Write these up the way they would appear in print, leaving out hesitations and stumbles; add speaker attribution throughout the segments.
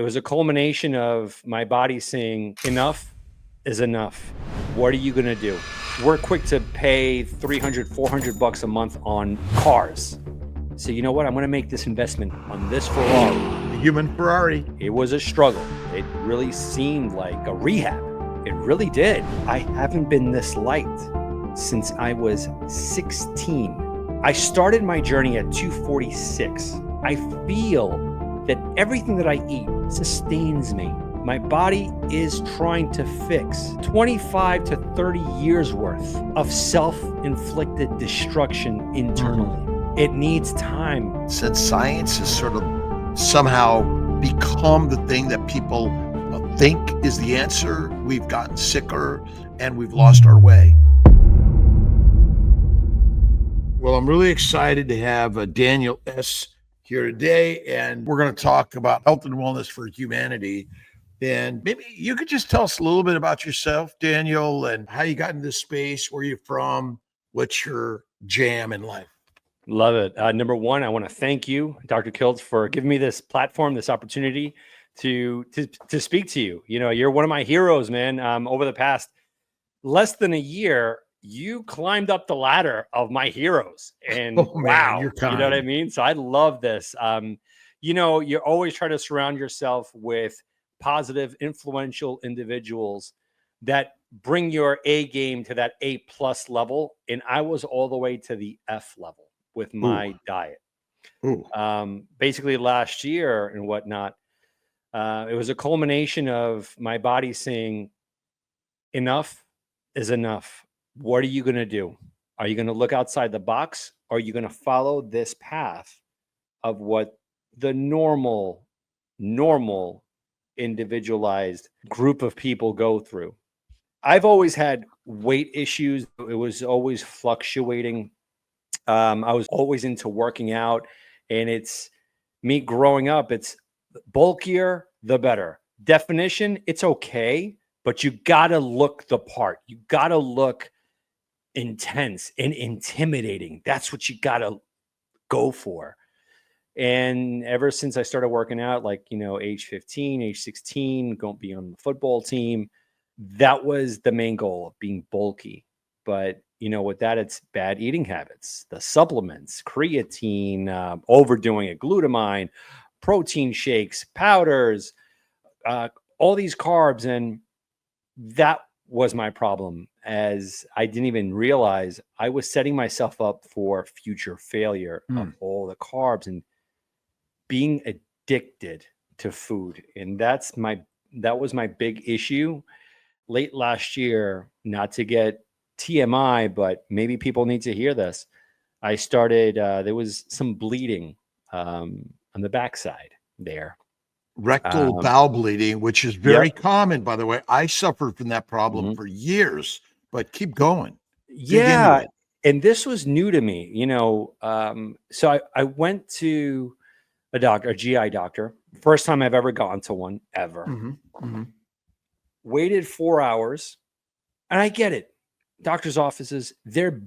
Speaker 1: It was a culmination of my body saying, enough is enough. What are you going to do? We're quick to pay 300, 400 bucks a month on cars. So you know what? I'm going to make this investment on this Ferrari.
Speaker 2: The human Ferrari.
Speaker 1: It was a struggle. It really seemed like a rehab. It really did. I haven't been this light since I was 16. I started my journey at 246. I feel that everything that I eat sustains me. My body is trying to fix 25 to 30 years worth of self-inflicted destruction internally. It needs time.
Speaker 2: Since science has sort of somehow become the thing that people think is the answer, we've gotten sicker and we've lost our way. Well, I'm really excited to have Daniel S. here today, and we're going to talk about health and wellness for humanity. And maybe you could just tell us a little bit about yourself, Daniel, and how you got in this space, where you're from, what's your jam in life.
Speaker 1: Love it. Number one, I want to thank you, Dr. Kiltz, for giving me this platform, this opportunity to speak to you. You know, you're one of my heroes, man. Over the past less than a year, you climbed up the ladder of my heroes, and wow,
Speaker 2: you're kind.
Speaker 1: You know what I mean? So I love this. You know, you always try to surround yourself with positive, influential individuals that bring your A game to that A+ level. And I was all the way to the F level with my diet. Basically last year and whatnot, it was a culmination of my body saying, enough is enough. What are you going to do? Are you going to look outside the box? Or are you going to follow this path of what the normal individualized group of people go through? I've always had weight issues. It was always fluctuating. I was always into working out, and it's me growing up. It's bulkier, the better. Definition, it's okay, but you got to look the part. You got to look intense and intimidating. That's what you got to go for. And ever since I started working out, like, you know, age 15, age 16, going to be on the football team, that was the main goal of being bulky. But, you know, with that, it's bad eating habits, the supplements, creatine, overdoing it, glutamine, protein shakes, powders, all these carbs. And that was my problem, as I didn't even realize I was setting myself up for future failure of all the carbs and being addicted to food. And that was my big issue late last year. Not to get TMI, but maybe people need to hear this. I started, there was some bleeding on the backside there.
Speaker 2: Rectal bowel bleeding, which is very common, by the way. I suffered from that problem for years, but keep going.
Speaker 1: Yeah. And this was new to me, you know. So I went to a doctor, a GI doctor. First time I've ever gone to one, ever. Waited 4 hours, and I get it. Doctors' offices, they're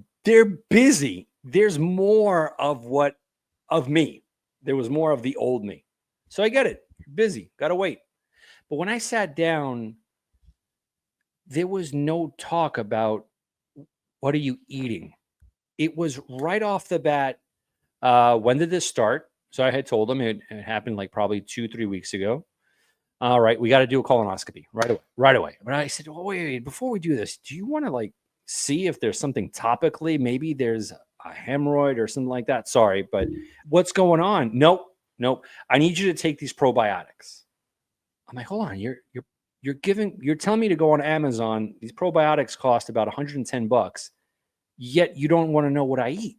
Speaker 1: busy. There's more of me. There was more of the old me. So I get it. You're busy, gotta wait. But when I sat down, there was no talk about what are you eating. It was right off the bat. When did this start? So I had told him it happened like probably 2-3 weeks ago. All right, we got to do a colonoscopy right away. But I said, oh, wait, before we do this, do you want to like see if there's something topically? Maybe there's a hemorrhoid or something like that. Sorry, but what's going on? Nope. I need you to take these probiotics. I'm like, hold on, you're telling me to go on Amazon. These probiotics cost about $110, yet you don't want to know what I eat.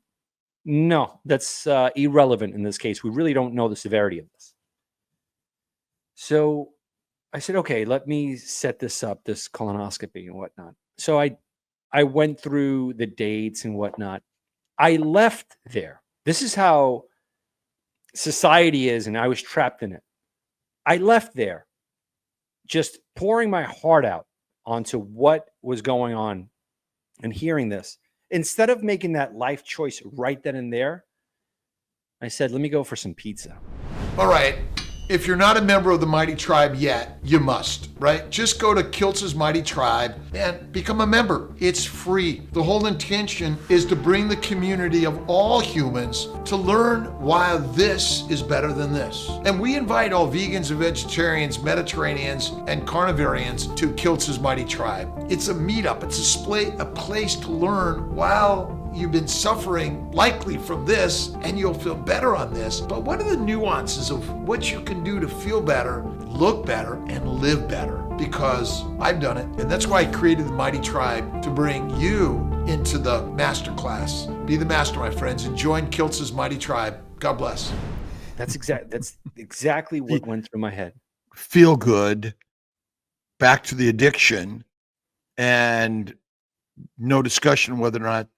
Speaker 1: No, that's irrelevant in this case. We really don't know the severity of this. So I said, okay, let me set this up, this colonoscopy and whatnot. So I went through the dates and whatnot. I left there. This is how society is, and I was trapped in it. I left there just pouring my heart out onto what was going on and hearing this. Instead of making that life choice right then and there, I said, let me go for some pizza.
Speaker 2: All right. If you're not a member of the Mighty Tribe yet, you must, right? Just go to Kiltz's Mighty Tribe and become a member. It's free. The whole intention is to bring the community of all humans to learn why this is better than this. And we invite all vegans and vegetarians, Mediterraneans, and carnivorians to Kiltz's Mighty Tribe. It's a meetup. It's a place to learn while you've been suffering likely from this, and you'll feel better on this. But what are the nuances of what you can do to feel better, look better, and live better? Because I've done it, and that's why I created the Mighty Tribe, to bring you into the masterclass. Be the master, my friends, and join Kiltz's Mighty Tribe. God bless.
Speaker 1: That's exactly what went through my head.
Speaker 2: Feel good, back to the addiction, and no discussion whether or not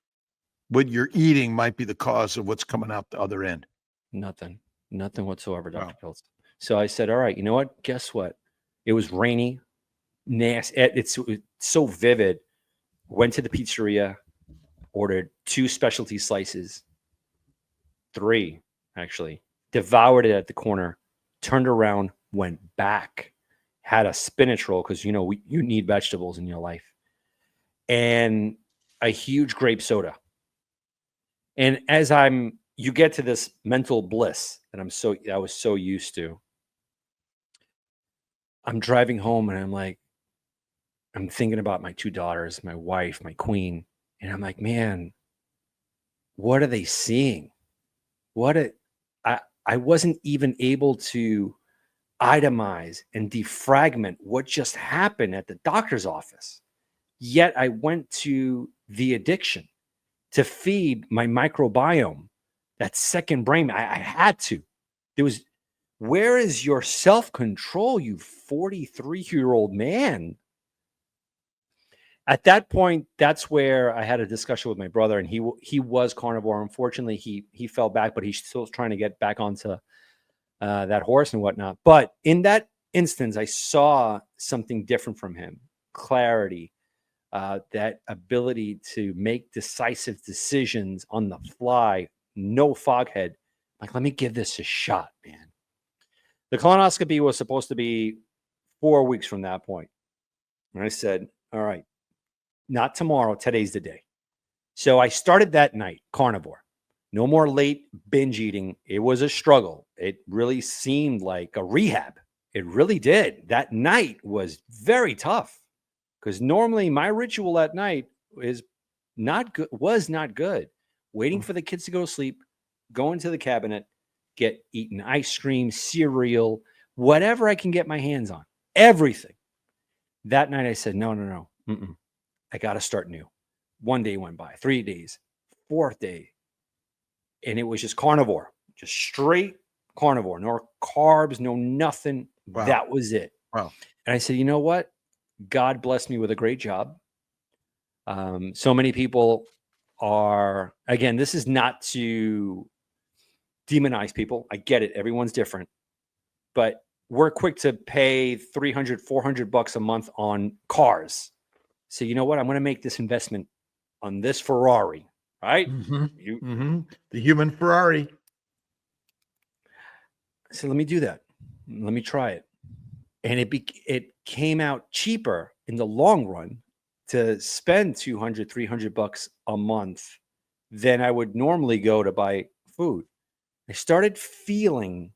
Speaker 2: what you're eating might be the cause of what's coming out the other end.
Speaker 1: Nothing whatsoever, Dr.
Speaker 2: Wow.
Speaker 1: Kiltz. So I said, all right, you know what? Guess what? It was rainy, nasty. It's so vivid. Went to the pizzeria, ordered 2 specialty slices, 3 actually, devoured it at the corner, turned around, went back, had a spinach roll because, you need vegetables in your life, and a huge grape soda. And as you get to this mental bliss that I was so used to. I'm driving home and I'm thinking about my 2 daughters, my wife, my queen. And I'm like, man, what are they seeing? I wasn't even able to itemize and defragment what just happened at the doctor's office. Yet I went to the addiction to feed my microbiome, that second brain. I had to. Where is your self-control, you 43-year-old man? At that point, that's where I had a discussion with my brother, and he was carnivore. Unfortunately, he fell back, but he's still trying to get back onto that horse and whatnot. But in that instance, I saw something different from him: clarity, that ability to make decisive decisions on the fly, no foghead. Like, let me give this a shot, man. The colonoscopy was supposed to be 4 weeks from that point. And I said, all right, not tomorrow. Today's the day. So I started that night, carnivore. No more late binge eating. It was a struggle. It really seemed like a rehab. It really did. That night was very tough because normally my ritual at night was not good. Waiting for the kids to go to sleep, go into the cabinet, get eaten ice cream, cereal, whatever I can get my hands on, everything. That night I said, no. I got to start new. 1 day went by, 3 days, 4th day. And it was just carnivore, just straight carnivore, no carbs, no nothing.
Speaker 2: Wow.
Speaker 1: That was it.
Speaker 2: Wow.
Speaker 1: And I said, you know what? God blessed me with a great job. So many people are, again, this is not to demonize people. I get it. Everyone's different. But we're quick to pay $300, $400 a month on cars. So you know what? I'm going to make this investment on this Ferrari, right?
Speaker 2: The human Ferrari.
Speaker 1: So let me do that. Let me try it. And it came out cheaper in the long run to spend $200, $300 a month than I would normally go to buy food. I started feeling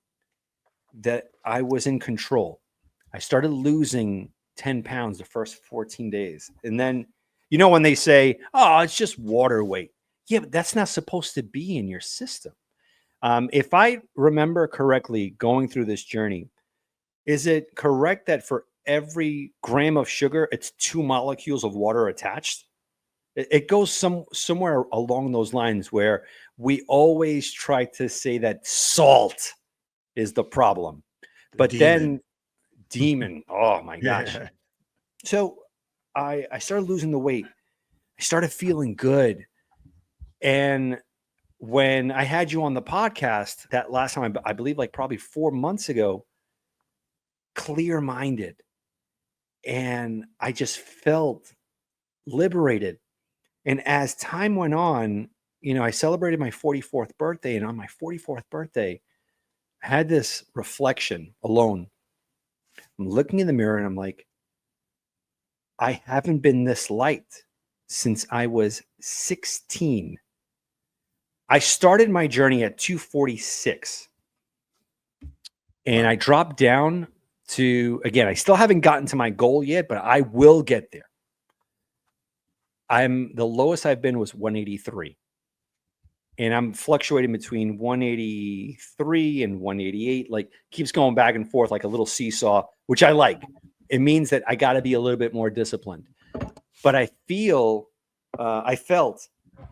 Speaker 1: that I was in control. I started losing 10 pounds the first 14 days. And then, when they say, oh, it's just water weight. Yeah, but that's not supposed to be in your system. If I remember correctly, going through this journey, is it correct that for every gram of sugar, it's 2 molecules of water attached? It goes somewhere along those lines where we always try to say that salt is the problem. But then demon, oh my gosh. Yeah. So I started losing the weight. I started feeling good. And when I had you on the podcast that last time, I believe like probably 4 months ago, clear-minded. And I just felt liberated. And as time went on, I celebrated my 44th birthday. And on my 44th birthday, had this reflection alone. I'm looking in the mirror and I'm like, I haven't been this light since I was 16. I started my journey at 246 and I dropped down to, again, I still haven't gotten to my goal yet, but I will get there. The lowest I've been was 183. And I'm fluctuating between 183 and 188, like keeps going back and forth like a little seesaw, which I like. It means that I got to be a little bit more disciplined. But I felt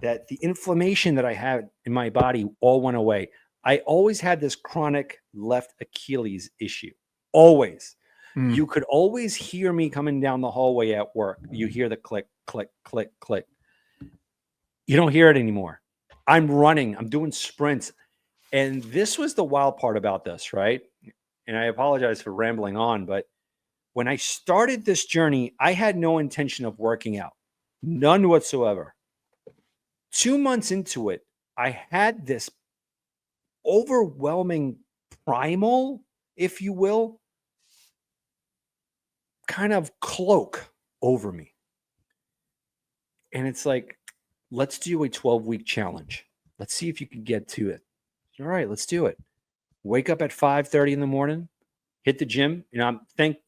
Speaker 1: that the inflammation that I had in my body all went away. I always had this chronic left Achilles issue. Always. You could always hear me coming down the hallway at work. You hear the click, click, click, click. You don't hear it anymore. I'm running. I'm doing sprints. And this was the wild part about this, right? And I apologize for rambling on, but when I started this journey, I had no intention of working out. None whatsoever. 2 months into it, I had this overwhelming primal, if you will, kind of cloak over me. And it's like, let's do a 12-week challenge. Let's see if you can get to it. All right, let's do it. Wake up at 5:30 in the morning, hit the gym. I'm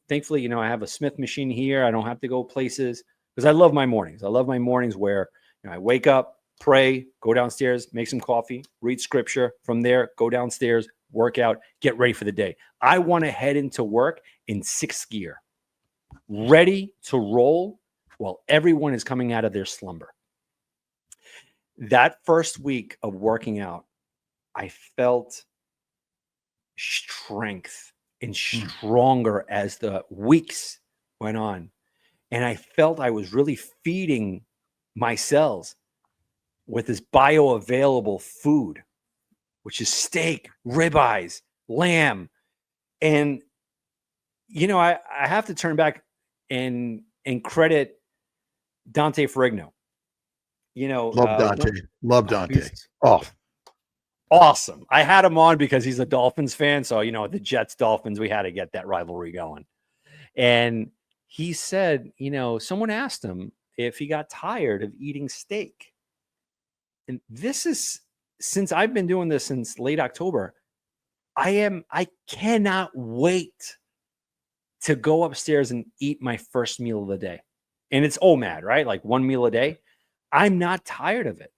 Speaker 1: thankfully, I have a Smith machine here. I don't have to go places because I love my mornings. I love my mornings where I wake up, pray, go downstairs, make some coffee, read scripture. From there, go downstairs, work out, get ready for the day. I want to head into work in 6th gear, ready to roll while everyone is coming out of their slumber. That first week of working out, I felt strength and stronger as the weeks went on. And I felt I was really feeding my cells with this bioavailable food, which is steak, ribeyes, lamb. And, I have to turn back and credit Dante Ferrigno.
Speaker 2: Love Dante. Love Dante. Oh,
Speaker 1: awesome. I had him on because he's a Dolphins fan. So, the Jets Dolphins, we had to get that rivalry going. And he said, someone asked him if he got tired of eating steak. And this is, since I've been doing this since late October, I cannot wait to go upstairs and eat my first meal of the day. And it's OMAD, right? Like 1 meal a day. I'm not tired of it.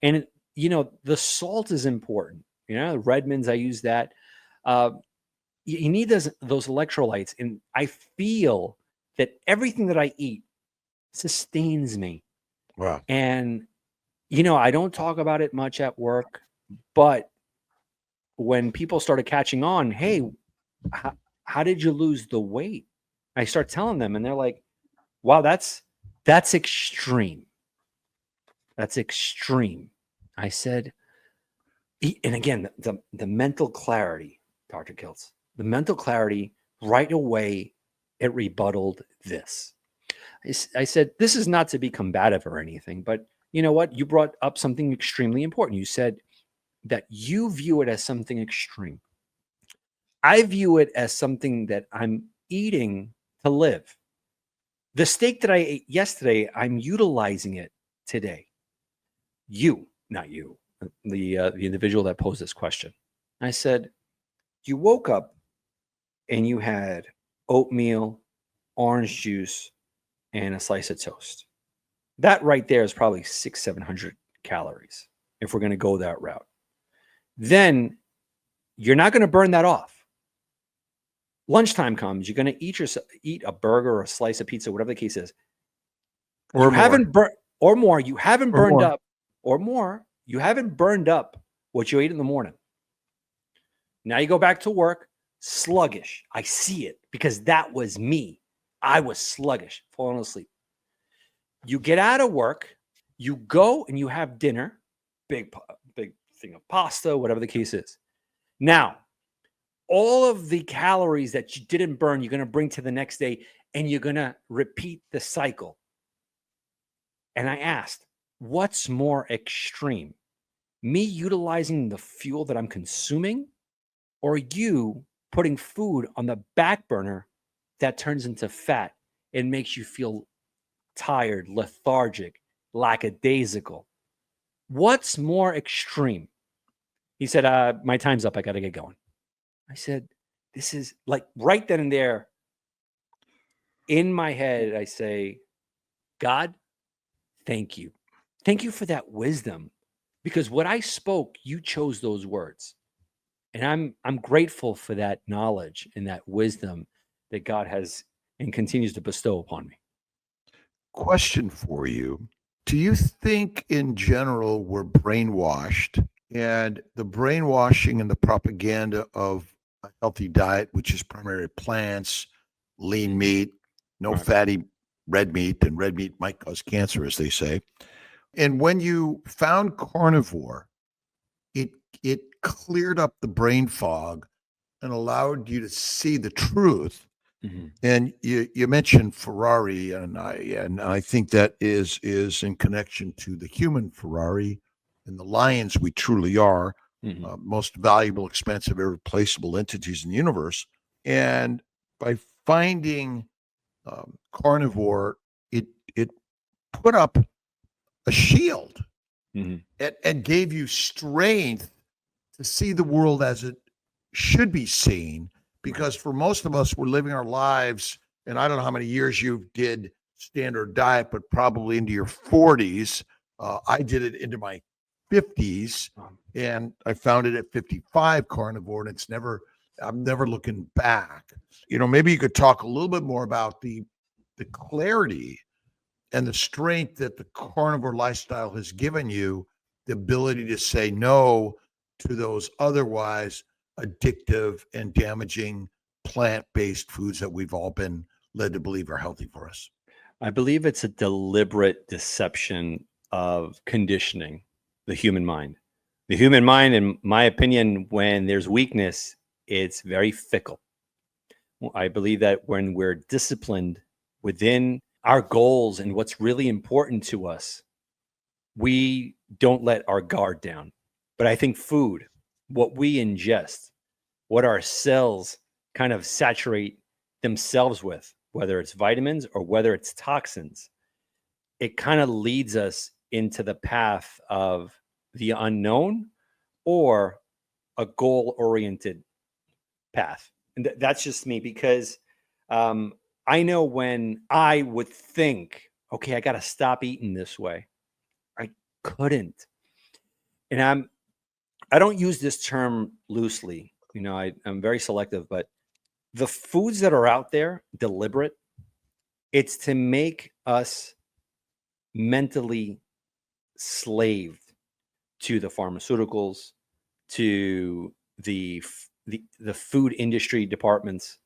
Speaker 1: And, the salt is important. The Redmonds, I use that. You need those electrolytes. And I feel that everything that I eat sustains me.
Speaker 2: wow.
Speaker 1: And, I don't talk about it much at work, but when people started catching on, hey, how did you lose the weight? I start telling them and they're like, wow, that's extreme. That's extreme. I said, and again, the mental clarity, Dr. Kiltz, the mental clarity right away, it rebutted this. I said, this is not to be combative or anything, but you know what? You brought up something extremely important. You said that you view it as something extreme. I view it as something that I'm eating to live. The steak that I ate yesterday, I'm utilizing it today. Not you, the individual that posed this question. I said, you woke up and you had oatmeal, orange juice, and a slice of toast. That right there is probably 600-700 calories if we're going to go that route. Then you're not going to burn that off. Lunchtime comes, you're going to eat a burger or a slice of pizza, whatever the case is. You haven't burned up what you ate in the morning. Now you go back to work, sluggish. I see it because that was me. I was sluggish, falling asleep. You get out of work, you go and you have dinner, big thing of pasta, whatever the case is. Now, all of the calories that you didn't burn, you're going to bring to the next day and you're going to repeat the cycle. And I asked, what's more extreme? Me utilizing the fuel that I'm consuming Or are you putting food on the back burner that turns into fat and makes you feel tired, lethargic, lackadaisical? What's more extreme? He said, my time's up. I got to get going. I said, this is like right then and there in my head. I say, God, thank you. Thank you for that wisdom, because what I spoke, you chose those words. And I'm grateful for that knowledge and that wisdom that God has and continues to bestow upon me.
Speaker 2: Question for you. Do you think in general we're brainwashed, and the brainwashing and the propaganda of a healthy diet, which is primarily plants, lean meat, no
Speaker 1: Right.
Speaker 2: fatty red meat, and red meat might cause cancer, as they say. And when you found carnivore, it cleared up the brain fog and allowed you to see the truth.
Speaker 1: Mm-hmm.
Speaker 2: And you mentioned Ferrari, and I think that is in connection to the human Ferrari and the lions we truly are,
Speaker 1: Mm-hmm.
Speaker 2: most valuable, expensive, irreplaceable entities in the universe. And by finding carnivore, it put up a shield
Speaker 1: Mm-hmm.
Speaker 2: and gave you strength to see the world as it should be seen. Because for most of us, we're living our lives, and I don't know how many years you did standard diet, but probably into your 40s. I did it into my 50s, and I found it at 55 carnivore, and I'm never looking back. Maybe you could talk a little bit more about the clarity and the strength that the carnivore lifestyle has given you, the ability to say no to those otherwise addictive and damaging plant-based foods that we've all been led to believe are healthy for us.
Speaker 1: I believe it's a deliberate deception of conditioning the human mind. The human mind, in my opinion, when there's weakness, it's very fickle. I believe that when we're disciplined within our goals and what's really important to us, we don't let our guard down. But I think food, what we ingest, what our cells kind of saturate themselves with, whether it's vitamins or whether it's toxins, it kind of leads us into the path of the unknown or a goal-oriented path. And that's just me, because I know when I would think, okay, I got to stop eating this way, I couldn't. And I don't use this term loosely. I'm very selective, but the foods that are out there, deliberate, it's to make us mentally slaved to the pharmaceuticals, to the food industry departments,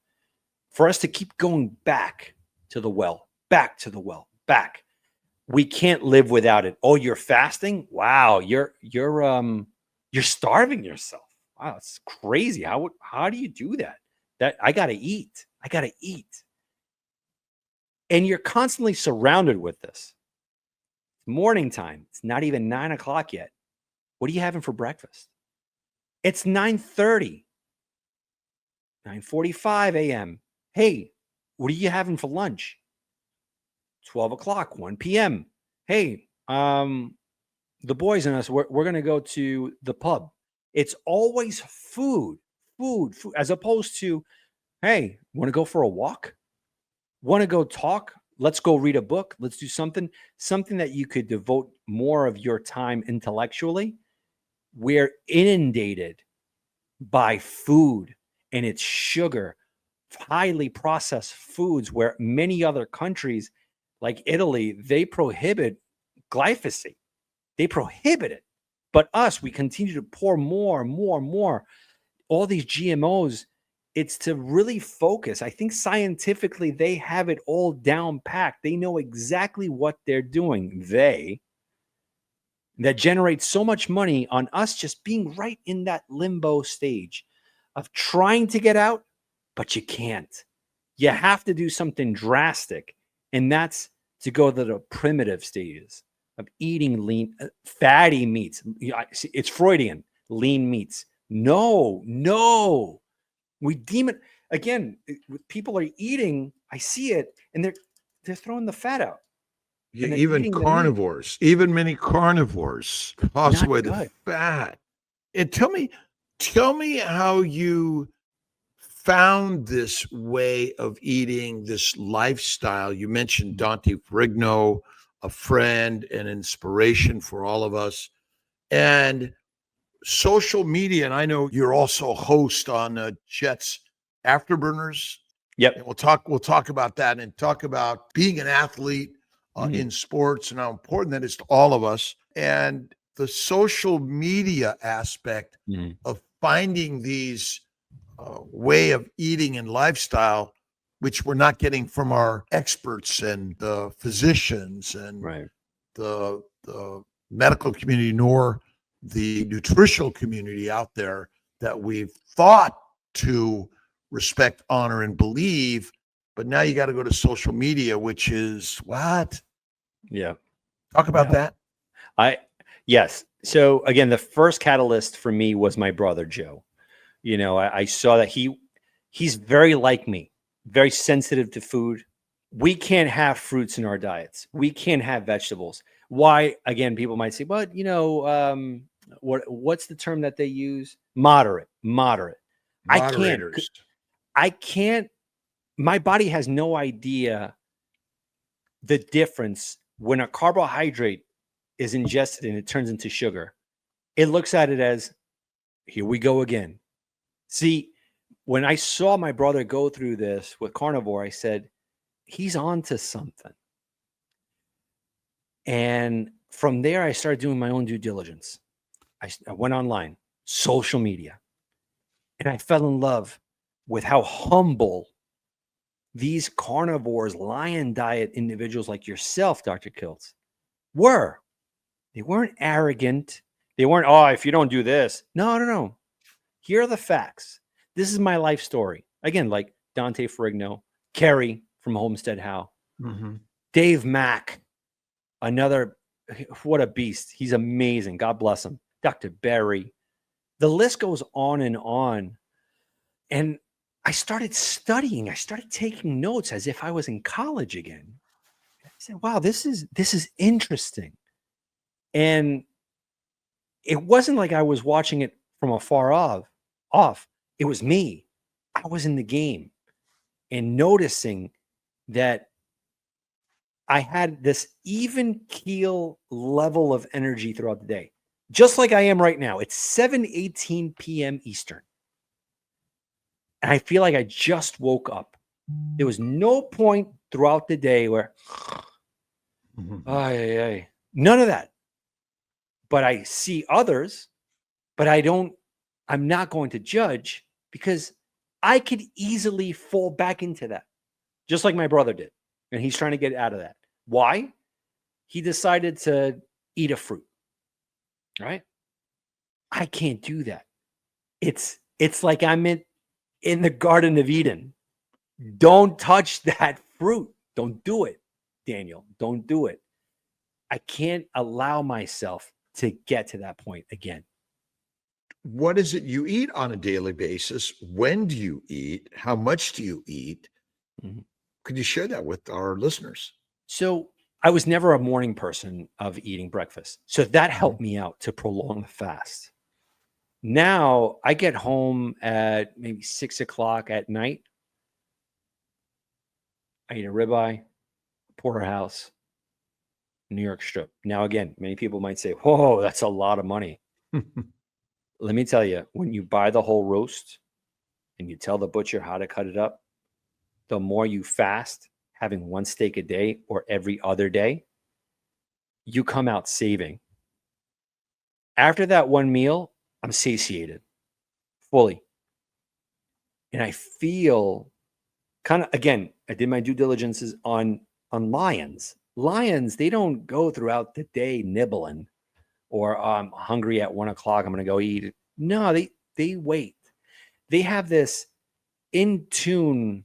Speaker 1: for us to keep going back to the well, back to the well, back. We can't live without it. Oh, you're fasting? Wow, you're starving yourself. Wow, it's crazy. How do you do that? That I gotta eat. I gotta eat. And you're constantly surrounded with this. Morning time. It's not even 9 o'clock yet. What are you having for breakfast? It's 9:30, 9:45 a.m. Hey, what are you having for lunch? 12 o'clock, 1 p.m. Hey, the boys and us, we're going to go to the pub. It's always food, as opposed to, hey, want to go for a walk? Want to go talk? Let's go read a book. Let's do something that you could devote more of your time intellectually. We're inundated by food and its sugar, highly processed foods, where many other countries like Italy, they prohibit glyphosate. They prohibit it. But us, we continue to pour more and more and more. All these GMOs, it's to really focus. I think scientifically, they have it all down packed. They know exactly what they're doing. That generates so much money on us just being right in that limbo stage of trying to get out, but you can't. You have to do something drastic. And that's to go to the primitive stages of eating lean, fatty meats. It's Freudian, lean meats, No. We deem it again. People are eating. I see it, and they're throwing the fat out, and they're
Speaker 2: Even
Speaker 1: eating the meat.
Speaker 2: carnivores, even many carnivores toss
Speaker 1: Not
Speaker 2: away the
Speaker 1: good.
Speaker 2: fat. And tell me how you found this way of eating, this lifestyle. You mentioned Dante Frigno, a friend, an inspiration for all of us, and social media. And I know you're also a host on Jet's Afterburners.
Speaker 1: Yep.
Speaker 2: And we'll talk about that and talk about being an athlete in sports and how important that is to all of us, and the social media aspect of finding these way of eating and lifestyle, which we're not getting from our experts and the physicians and
Speaker 1: Right.
Speaker 2: the medical community, nor the nutritional community out there that we've thought to respect, honor, and believe. But now you got to go to social media, which is what?
Speaker 1: Yeah.
Speaker 2: Talk about that.
Speaker 1: Yes. So again, the first catalyst for me was my brother Joe. You know, I saw that he's very like me, very sensitive to food. We can't have fruits in our diets. We can't have vegetables. Why? Again, people might say, but you know, what's the term that they use? Moderate.
Speaker 2: Moderators.
Speaker 1: I can't. My body has no idea the difference when a carbohydrate is ingested and it turns into sugar. It looks at it as, here we go again. See, when I saw my brother go through this with Carnivore, I said, he's on to something. And from there, I started doing my own due diligence. I went online, social media, and I fell in love with how humble these carnivores, lion diet individuals like yourself, Dr. Kiltz, were. They weren't arrogant. They weren't, oh, if you don't do this. No. Here are the facts. This is my life story. Again, like Dante Ferrigno, Kerry from Homestead How, Dave Mack, another, what a beast. He's amazing. God bless him. Dr. Berry. The list goes on and on. And I started studying. I started taking notes as if I was in college again. I said, wow, this is interesting. And it wasn't like I was watching it from afar off. It was me. I was in the game and noticing that I had this even keel level of energy throughout the day, just like I am right now. It's 7:18 p.m. Eastern. And I feel like I just woke up. There was no point throughout the day where, none of that. But I see others, but I'm not going to judge because I could easily fall back into that, just like my brother did. And he's trying to get out of that. Why? He decided to eat a fruit, right? I can't do that. It's like I'm in the Garden of Eden. Don't touch that fruit. Don't do it, Daniel. Don't do it. I can't allow myself to get to that point again.
Speaker 2: What is it you eat on a daily basis? When do you eat? How much do you eat? Could you share that with our listeners?
Speaker 1: So I was never a morning person of eating breakfast. So that helped me out to prolong the fast. Now I get home at maybe 6:00 at night. I eat a ribeye, porterhouse, New York strip. Now, again, many people might say, whoa, that's a lot of money. Let me tell you, when you buy the whole roast and you tell the butcher how to cut it up, the more you fast, having one steak a day or every other day, you come out saving. After that one meal, I'm satiated fully. And I feel kind of, again, I did my due diligences on lions. Lions, they don't go throughout the day nibbling or I'm hungry at 1:00, I'm going to go eat. No, they wait. They have this in tune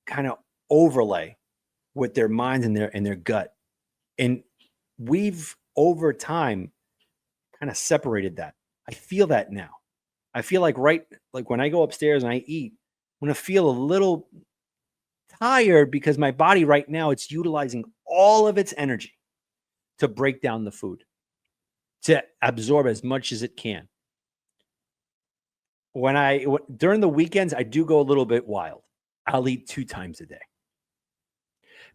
Speaker 1: kind of overlay with their minds and their gut. And we've over time kind of separated that. I feel that now. I feel like like when I go upstairs and I eat, I'm going to feel a little tired because my body right now, it's utilizing all of its energy to break down the food, to absorb as much as it can. During the weekends, I do go a little bit wild. I'll eat 2 times a day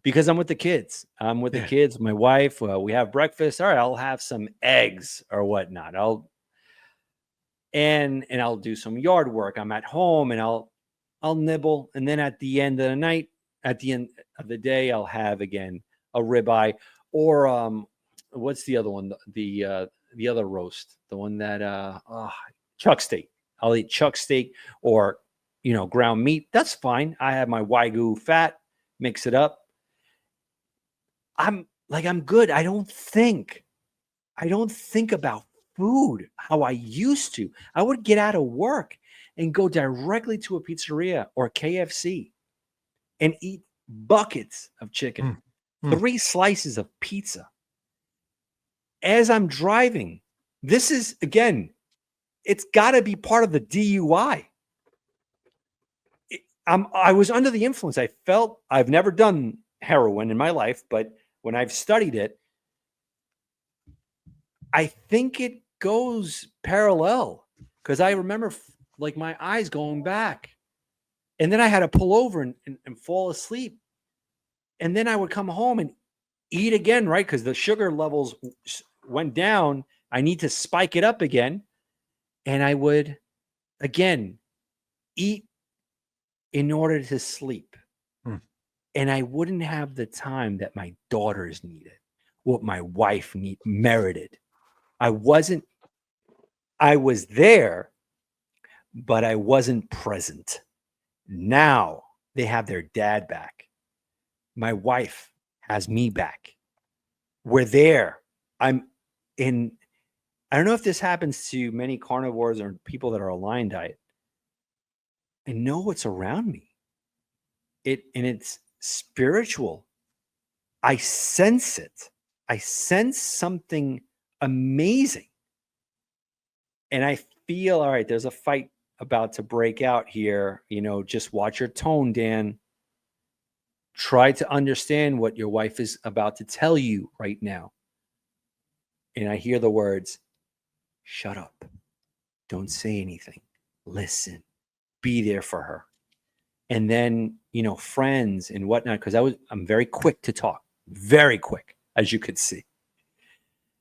Speaker 1: because I'm with the kids. I'm with the kids, my wife. We have breakfast. All right, I'll have some eggs or whatnot. I'll do some yard work. I'm at home and I'll nibble, and then at the end of the night, at the end of the day, I'll have again a ribeye or what's the other one? The other roast, the one that chuck steak. I'll eat chuck steak or ground meat. That's fine. I have my Wagyu fat, mix it up. I'm good. I don't think about food how I used to. I would get out of work and go directly to a pizzeria or KFC and eat buckets of chicken, 3 slices of pizza. As I'm driving, this is, again, it's got to be part of the DUI. I was under the influence. I've never done heroin in my life, but when I've studied it, I think it goes parallel because I remember like my eyes going back, and then I had to pull over and fall asleep. And then I would come home and eat again, right? Because the sugar levels went down. I need to spike it up again. And I would, again, eat in order to sleep. And I wouldn't have the time that my daughters needed, what my wife merited. I was there, but I wasn't present. Now they have their dad back. My wife has me back. We're there. I don't know if this happens to many carnivores or people that are aligned diet. I know what's around me. It's spiritual. I sense it. I sense something amazing. And I feel, all right, there's a fight about to break out here. Just watch your tone, Dan. Try to understand what your wife is about to tell you right now. And I hear the words, shut up. Don't say anything. Listen. Be there for her. And then, friends and whatnot, because I'm very quick to talk. Very quick, as you could see.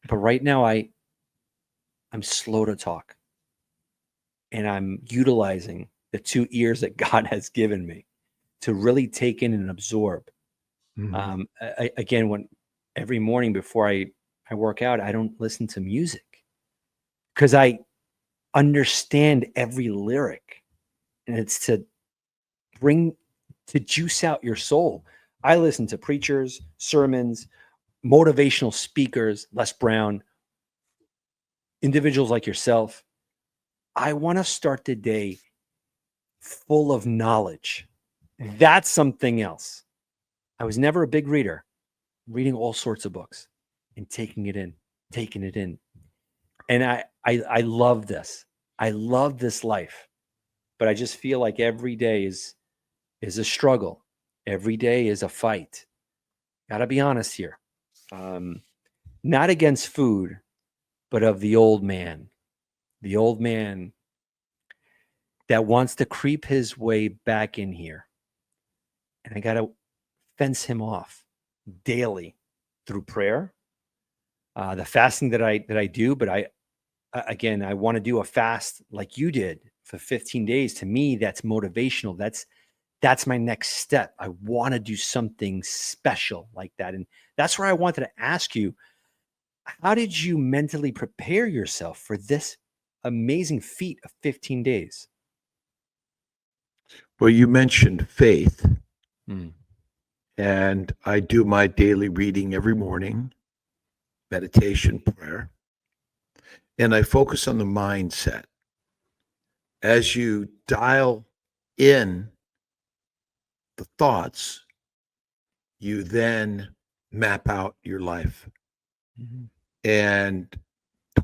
Speaker 1: But right now, I'm slow to talk. And I'm utilizing the 2 ears that God has given me to really take in and absorb. Again, every morning before I work out, I don't listen to music because I understand every lyric, and it's to juice out your soul. I listen to preachers, sermons, motivational speakers, Les Brown, individuals like yourself. I want to start the day full of knowledge. That's something else. I was never a big reader, reading all sorts of books and taking it in. And I love this. I love this life, but I just feel like every day is a struggle. Every day is a fight. Got to be honest here. Not against food, but of the old man that wants to creep his way back in here. And I got to fence him off daily through prayer, the fasting that I do. But I want to do a fast like you did for 15 days. To me, that's motivational. That's my next step. I want to do something special like that. And that's where I wanted to ask you, how did you mentally prepare yourself for this amazing feat of 15 days?
Speaker 2: Well, you mentioned faith. And I do my daily reading every morning, meditation, prayer, and I focus on the mindset. As you dial in the thoughts, you then map out your life. And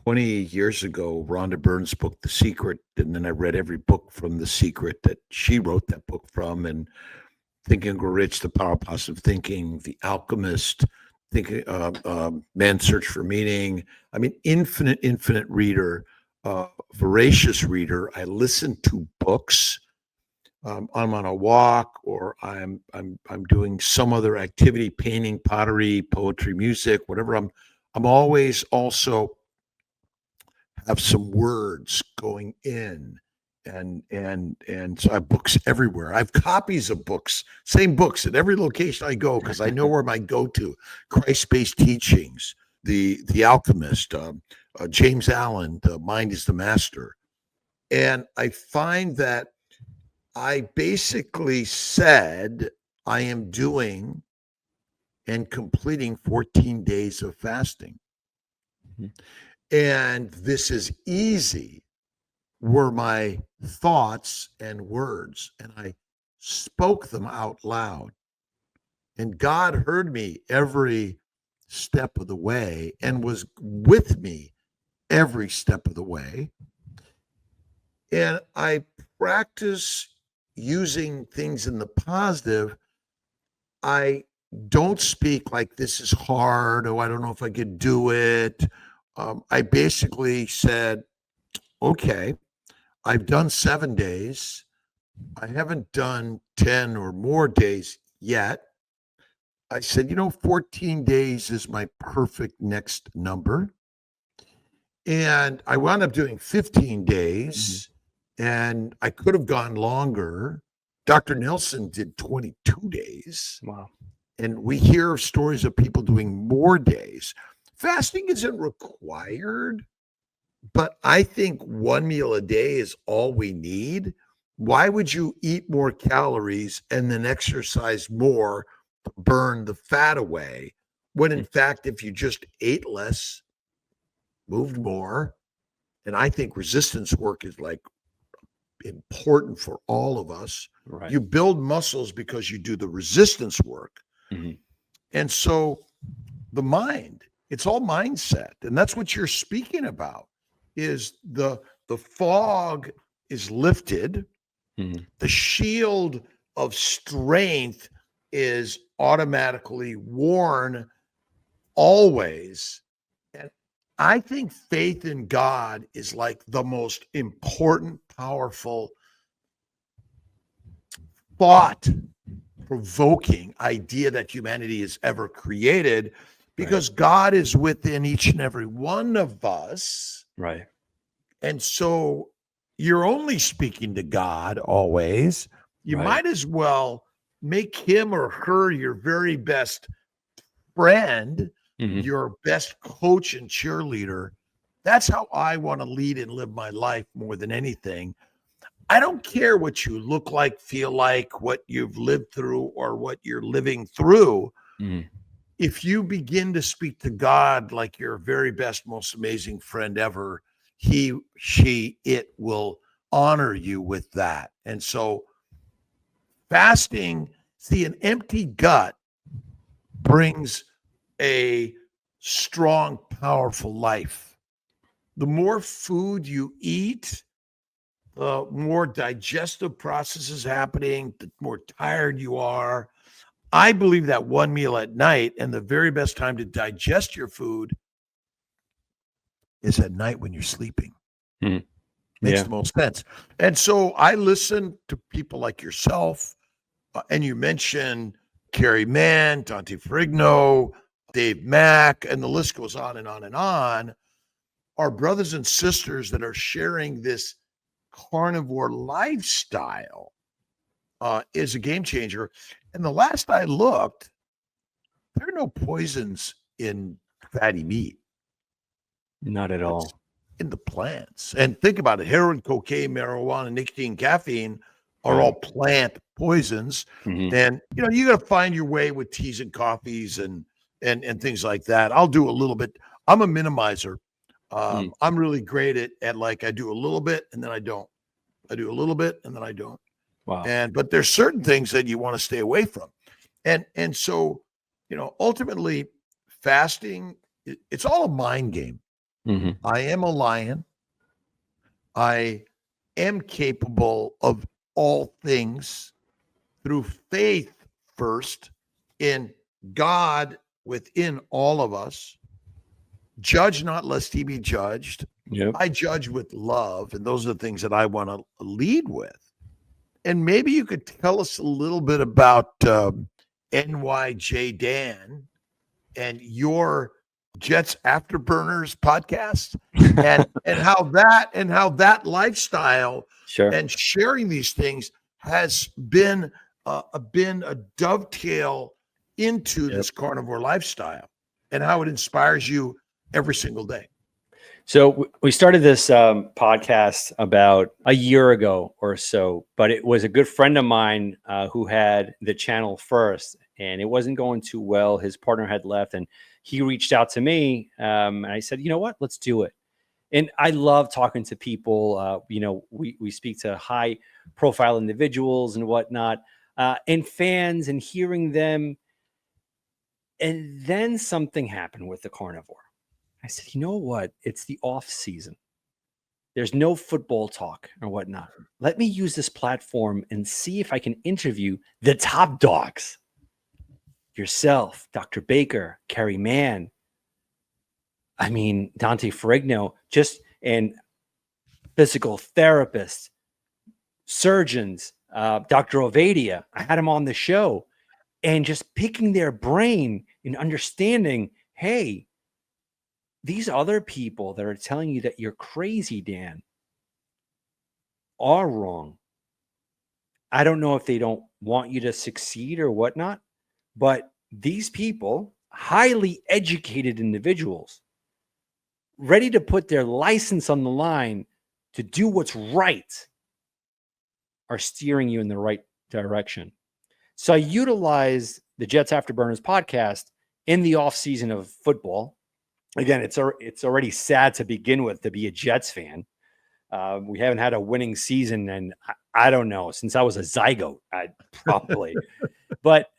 Speaker 2: 20 years ago, Rhonda Byrne's book, The Secret, and then I read every book from The Secret that she wrote that book from, and Think and Grow Rich, The Power of Positive Thinking, The Alchemist, Man's Search for Meaning. I mean, infinite reader, voracious reader. I listen to books. I'm on a walk, or I'm doing some other activity, painting, pottery, poetry, music, whatever. I'm always also have some words going in, and so I have books everywhere. I have copies of books, same books at every location I go, because I know where my go-to Christ-based teachings, the Alchemist, James Allen, The Mind is the Master. And I find that I basically said I am doing and completing 14 days of fasting. And this is easy, were my thoughts and words, and I spoke them out loud. And God heard me every step of the way and was with me every step of the way. And I practice using things in the positive. I don't speak like this is hard, or I don't know if I could do it. I basically said, okay, I've done 7 days. I haven't done 10 or more days yet. I said, 14 days is my perfect next number. And I wound up doing 15 days, and I could have gone longer. Dr. Nelson did 22 days.
Speaker 1: Wow.
Speaker 2: And we hear stories of people doing more days. Fasting isn't required, but I think one meal a day is all we need. Why would you eat more calories and then exercise more to burn the fat away, when in fact, if you just ate less, moved more, and I think resistance work is like important for all of us.
Speaker 1: Right.
Speaker 2: You build muscles because you do the resistance work. And so the mind, it's all mindset. And that's what you're speaking about, is the fog is lifted. The shield of strength is automatically worn always. And I think faith in God is like the most important, powerful, thought-provoking idea that humanity has ever created, because God is within each and every one of us.
Speaker 1: Right.
Speaker 2: And so you're only speaking to God always. You might as well make him or her your very best friend, your best coach and cheerleader. That's how I want to lead and live my life more than anything. I don't care what you look like, feel like, what you've lived through, or what you're living through. If you begin to speak to God like your very best, most amazing friend ever, he, she, it will honor you with that. And so fasting, see, an empty gut brings a strong, powerful life. The more food you eat, the more digestive processes happening, the more tired you are. I believe that one meal at night, and the very best time to digest your food, is at night when you're sleeping. Makes the most sense. And so I listen to people like yourself, and you mentioned Carrie Mann, Dante Ferrigno, Dave Mack, and the list goes on and on and on. Our brothers and sisters that are sharing this carnivore lifestyle is a game changer. And the last I looked, there are no poisons in fatty meat.
Speaker 1: Not at all.
Speaker 2: In the plants. And think about it. Heroin, cocaine, marijuana, nicotine, caffeine are all plant poisons. And, you got to find your way with teas and coffees and things like that. I'll do a little bit. I'm a minimizer. I'm really great at like, I do a little bit and then I don't. I do a little bit and then I don't.
Speaker 1: Wow.
Speaker 2: But there's certain things that you want to stay away from. And so, ultimately fasting, it's all a mind game.
Speaker 1: Mhm.
Speaker 2: I am a lion. I am capable of all things through faith first in God within all of us. Judge not lest he be judged.
Speaker 1: Yep.
Speaker 2: I judge with love. And those are the things that I want to lead with. And maybe you could tell us a little bit about NYJ Dan and your Jets Afterburners podcast and how that lifestyle
Speaker 1: Sure.
Speaker 2: and sharing these things has been a dovetail into
Speaker 1: Yep.
Speaker 2: this carnivore lifestyle and how it inspires you every single day.
Speaker 1: So we started this podcast about a year ago or so, but it was a good friend of mine who had the channel first, and it wasn't going too well. His partner had left, and he reached out to me, and I said, "You know what? Let's do it." And I love talking to people. We speak to high profile individuals and whatnot, and fans, and hearing them. And then something happened with the carnivore. I said, you know what? It's the off season. There's no football talk or whatnot. Let me use this platform and see if I can interview the top dogs. Yourself, Dr. Baker, Kerry Mann, Dante Ferrigno, and physical therapists, surgeons, Dr. Ovadia. I had him on the show and just picking their brain and understanding, hey, these other people that are telling you that you're crazy, Dan, are wrong. I don't know if they don't want you to succeed or whatnot, but these people, highly educated individuals, ready to put their license on the line to do what's right, are steering you in the right direction. So I utilize the Jets Afterburners podcast in the off season of football. Again, it's already sad to begin with to be a Jets fan. We haven't had a winning season, and I don't know, since I was a zygote, probably. But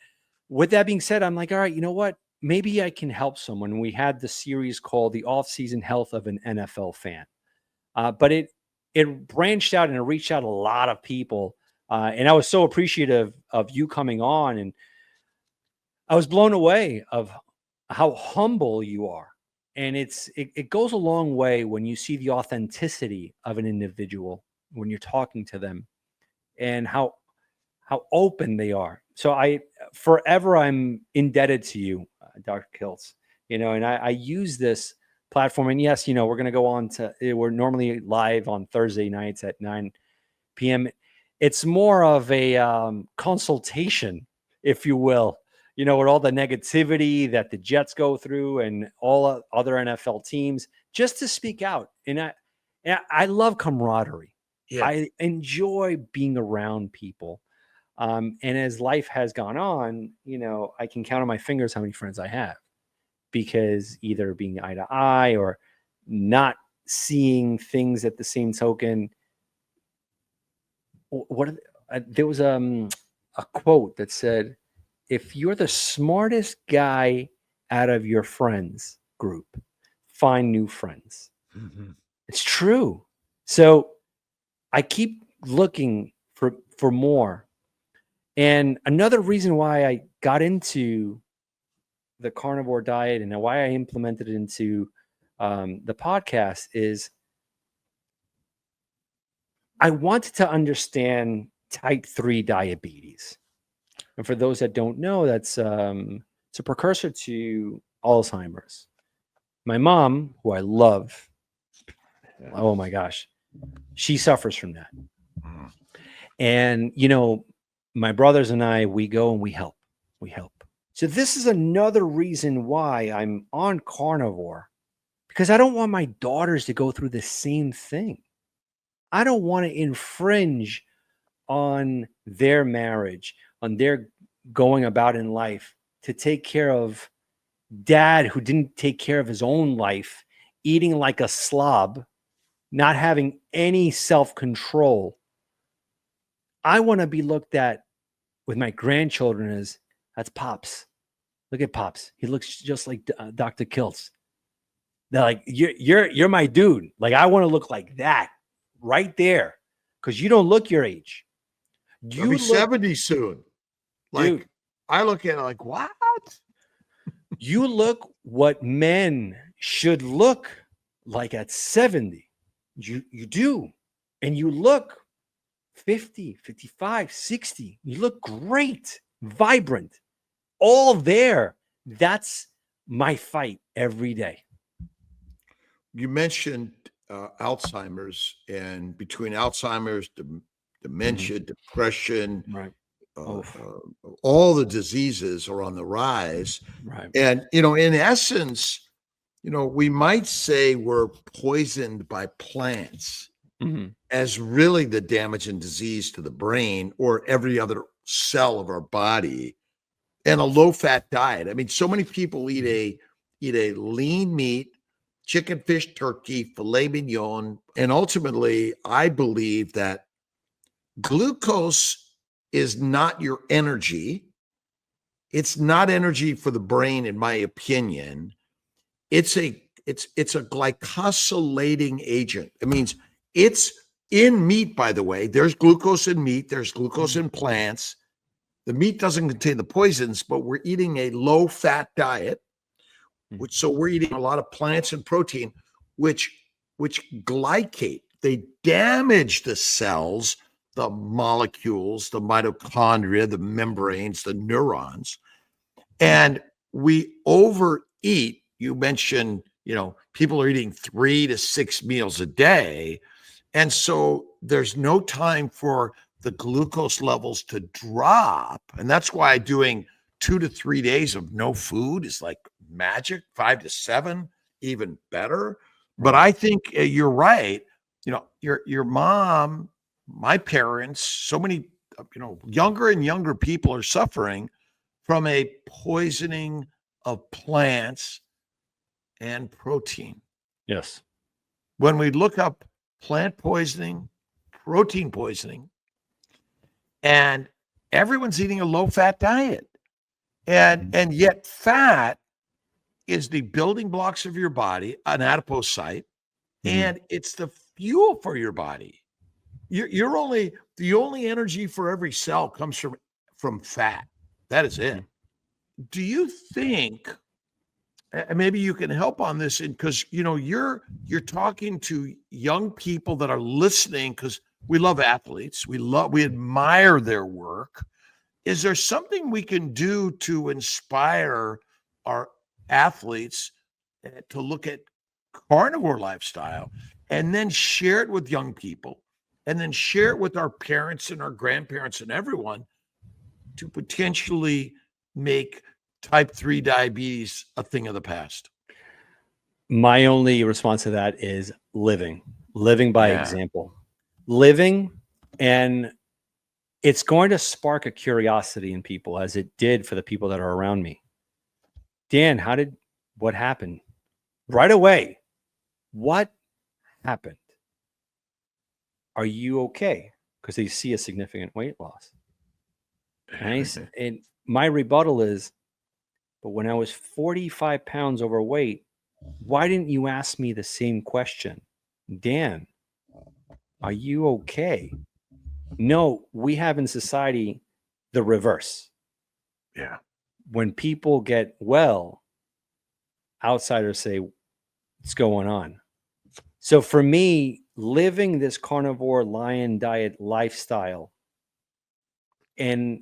Speaker 1: with that being said, I'm like, all right, you know what? Maybe I can help someone. We had the series called "The Off-Season Health of an NFL Fan," but it branched out and it reached out a lot of people, and I was so appreciative of you coming on, and I was blown away of how humble you are. And it goes a long way when you see the authenticity of an individual when you're talking to them, and how open they are. So I'm indebted to you, Dr. Kiltz, and I use this platform. And yes, we're going to go on we're normally live on Thursday nights at 9 p.m. It's more of a consultation, if you will, with all the negativity that the Jets go through and all other NFL teams, just to speak out. And I love camaraderie.
Speaker 2: Yeah.
Speaker 1: I enjoy being around people. And as life has gone on, I can count on my fingers how many friends I have, because either being eye to eye or not seeing things at the same token. There was a quote that said, if you're the smartest guy out of your friends group, find new friends.
Speaker 2: Mm-hmm.
Speaker 1: It's true. So I keep looking for more. And another reason why I got into the carnivore diet and why I implemented it into the podcast is I wanted to understand type 3 diabetes. And for those that don't know, that's it's a precursor to Alzheimer's. My mom, who I love, oh my gosh, she suffers from that.
Speaker 2: Mm-hmm.
Speaker 1: And, my brothers and I, we go and we help. We help. So this is another reason why I'm on carnivore, because I don't want my daughters to go through the same thing. I don't want to infringe on their marriage, on their going about in life, to take care of dad who didn't take care of his own life, eating like a slob, not having any self-control. I want to be looked at with my grandchildren as, that's Pops. Look at Pops. He looks just like Dr. Kiltz. They're like, you're my dude. Like, I want to look like that right there. Cause you don't look your age.
Speaker 2: I'll be
Speaker 1: You look,
Speaker 2: 70 soon.
Speaker 1: dude,
Speaker 2: Like, I look at it like, what?
Speaker 1: you look what men should look like at 70. You do. And you look 50, 55, 60. You look great, vibrant, all there. That's my fight every day.
Speaker 2: You mentioned Alzheimer's, and between Alzheimer's, dementia, depression,
Speaker 1: Right.
Speaker 2: uh, all the diseases are on the rise.
Speaker 1: Right.
Speaker 2: And, in essence, we might say we're poisoned by plants as really the damage and disease to the brain or every other cell of our body, and a low-fat diet. I mean, so many people eat a lean meat, chicken, fish, turkey, filet mignon, and ultimately, I believe that glucose is not your energy. It's not energy for the brain, in my opinion. It's a glycosylating agent. It means it's in meat, by the way. There's glucose in meat, there's glucose in plants. The meat doesn't contain the poisons, but we're eating a low-fat diet, so we're eating a lot of plants and protein, which glycate. They damage the cells, the molecules, the mitochondria, the membranes, the neurons, and we overeat. You mentioned, people are eating 3 to 6 meals a day, and so there's no time for the glucose levels to drop. And that's why doing 2 to 3 days of no food is like magic. 5 to 7, even better. But I think you're right. Your mom, my parents, so many, younger and younger people are suffering from a poisoning of plants and protein.
Speaker 1: Yes.
Speaker 2: When we look up plant poisoning, protein poisoning, and everyone's eating a low-fat diet. And yet fat is the building blocks of your body, an adipocyte, and it's the fuel for your body. The only energy for every cell comes from fat. That is it. Do you think, and maybe you can help on this, because you're talking to young people that are listening, because we love athletes. We admire their work. Is there something we can do to inspire our athletes to look at carnivore lifestyle and then share it with young people, and then share it with our parents and our grandparents and everyone, to potentially make type 3 diabetes a thing of the past?
Speaker 1: My only response to that is living by example, and it's going to spark a curiosity in people, as it did for the people that are around me. Dan, what happened? Right away. What happened? Are you okay? Because they see a significant weight loss. And my rebuttal is, but when I was 45 pounds overweight, why didn't you ask me the same question? Dan, are you okay? No, we have in society the reverse.
Speaker 2: Yeah.
Speaker 1: When people get well, outsiders say, what's going on? So for me, living this carnivore lion diet lifestyle and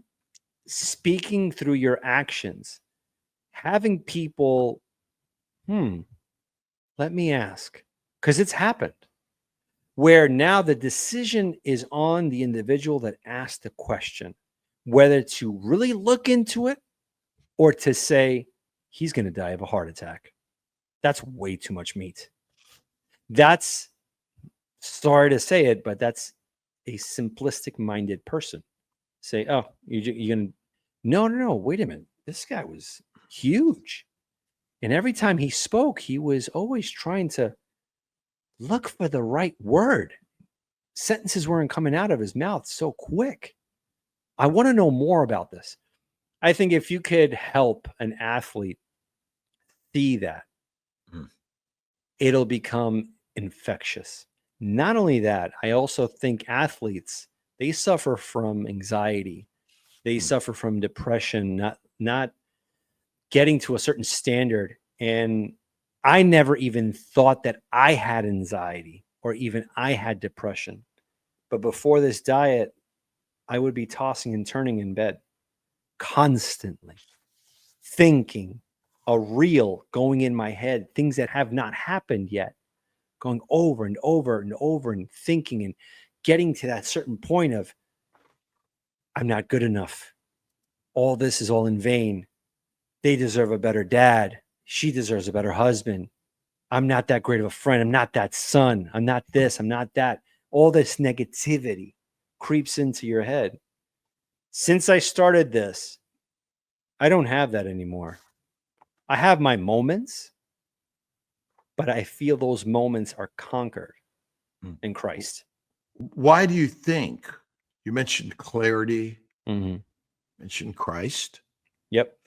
Speaker 1: speaking through your actions, having people, let me ask, because it's happened, where now the decision is on the individual that asked the question, whether to really look into it or to say, he's going to die of a heart attack. That's way too much meat. That's, sorry to say it, but that's a simplistic minded person. Say, oh, you're going to, no, wait a minute. This guy was huge. And every time he spoke, he was always trying to look for the right word. Sentences weren't coming out of his mouth so quick. I want to know more about this. I think if you could help an athlete see that, it'll become infectious. Not only that, I also think athletes, they suffer from anxiety. They suffer from depression, not getting to a certain standard. And I never even thought that I had anxiety or even I had depression. But before this diet, I would be tossing and turning in bed constantly, thinking a reel going in my head, things that have not happened yet, going over and over and over and thinking and getting to that certain point of, I'm not good enough. All this is all in vain. They deserve a better dad. She deserves a better husband. I'm not that great of a friend. I'm not that son. I'm not this. I'm not that. All this negativity creeps into your head. Since I started this, I don't have that anymore. I have my moments, but I feel those moments are conquered in Christ.
Speaker 2: Why do you think you mentioned clarity,
Speaker 1: Mm-hmm.
Speaker 2: mentioned Christ?
Speaker 1: Yep.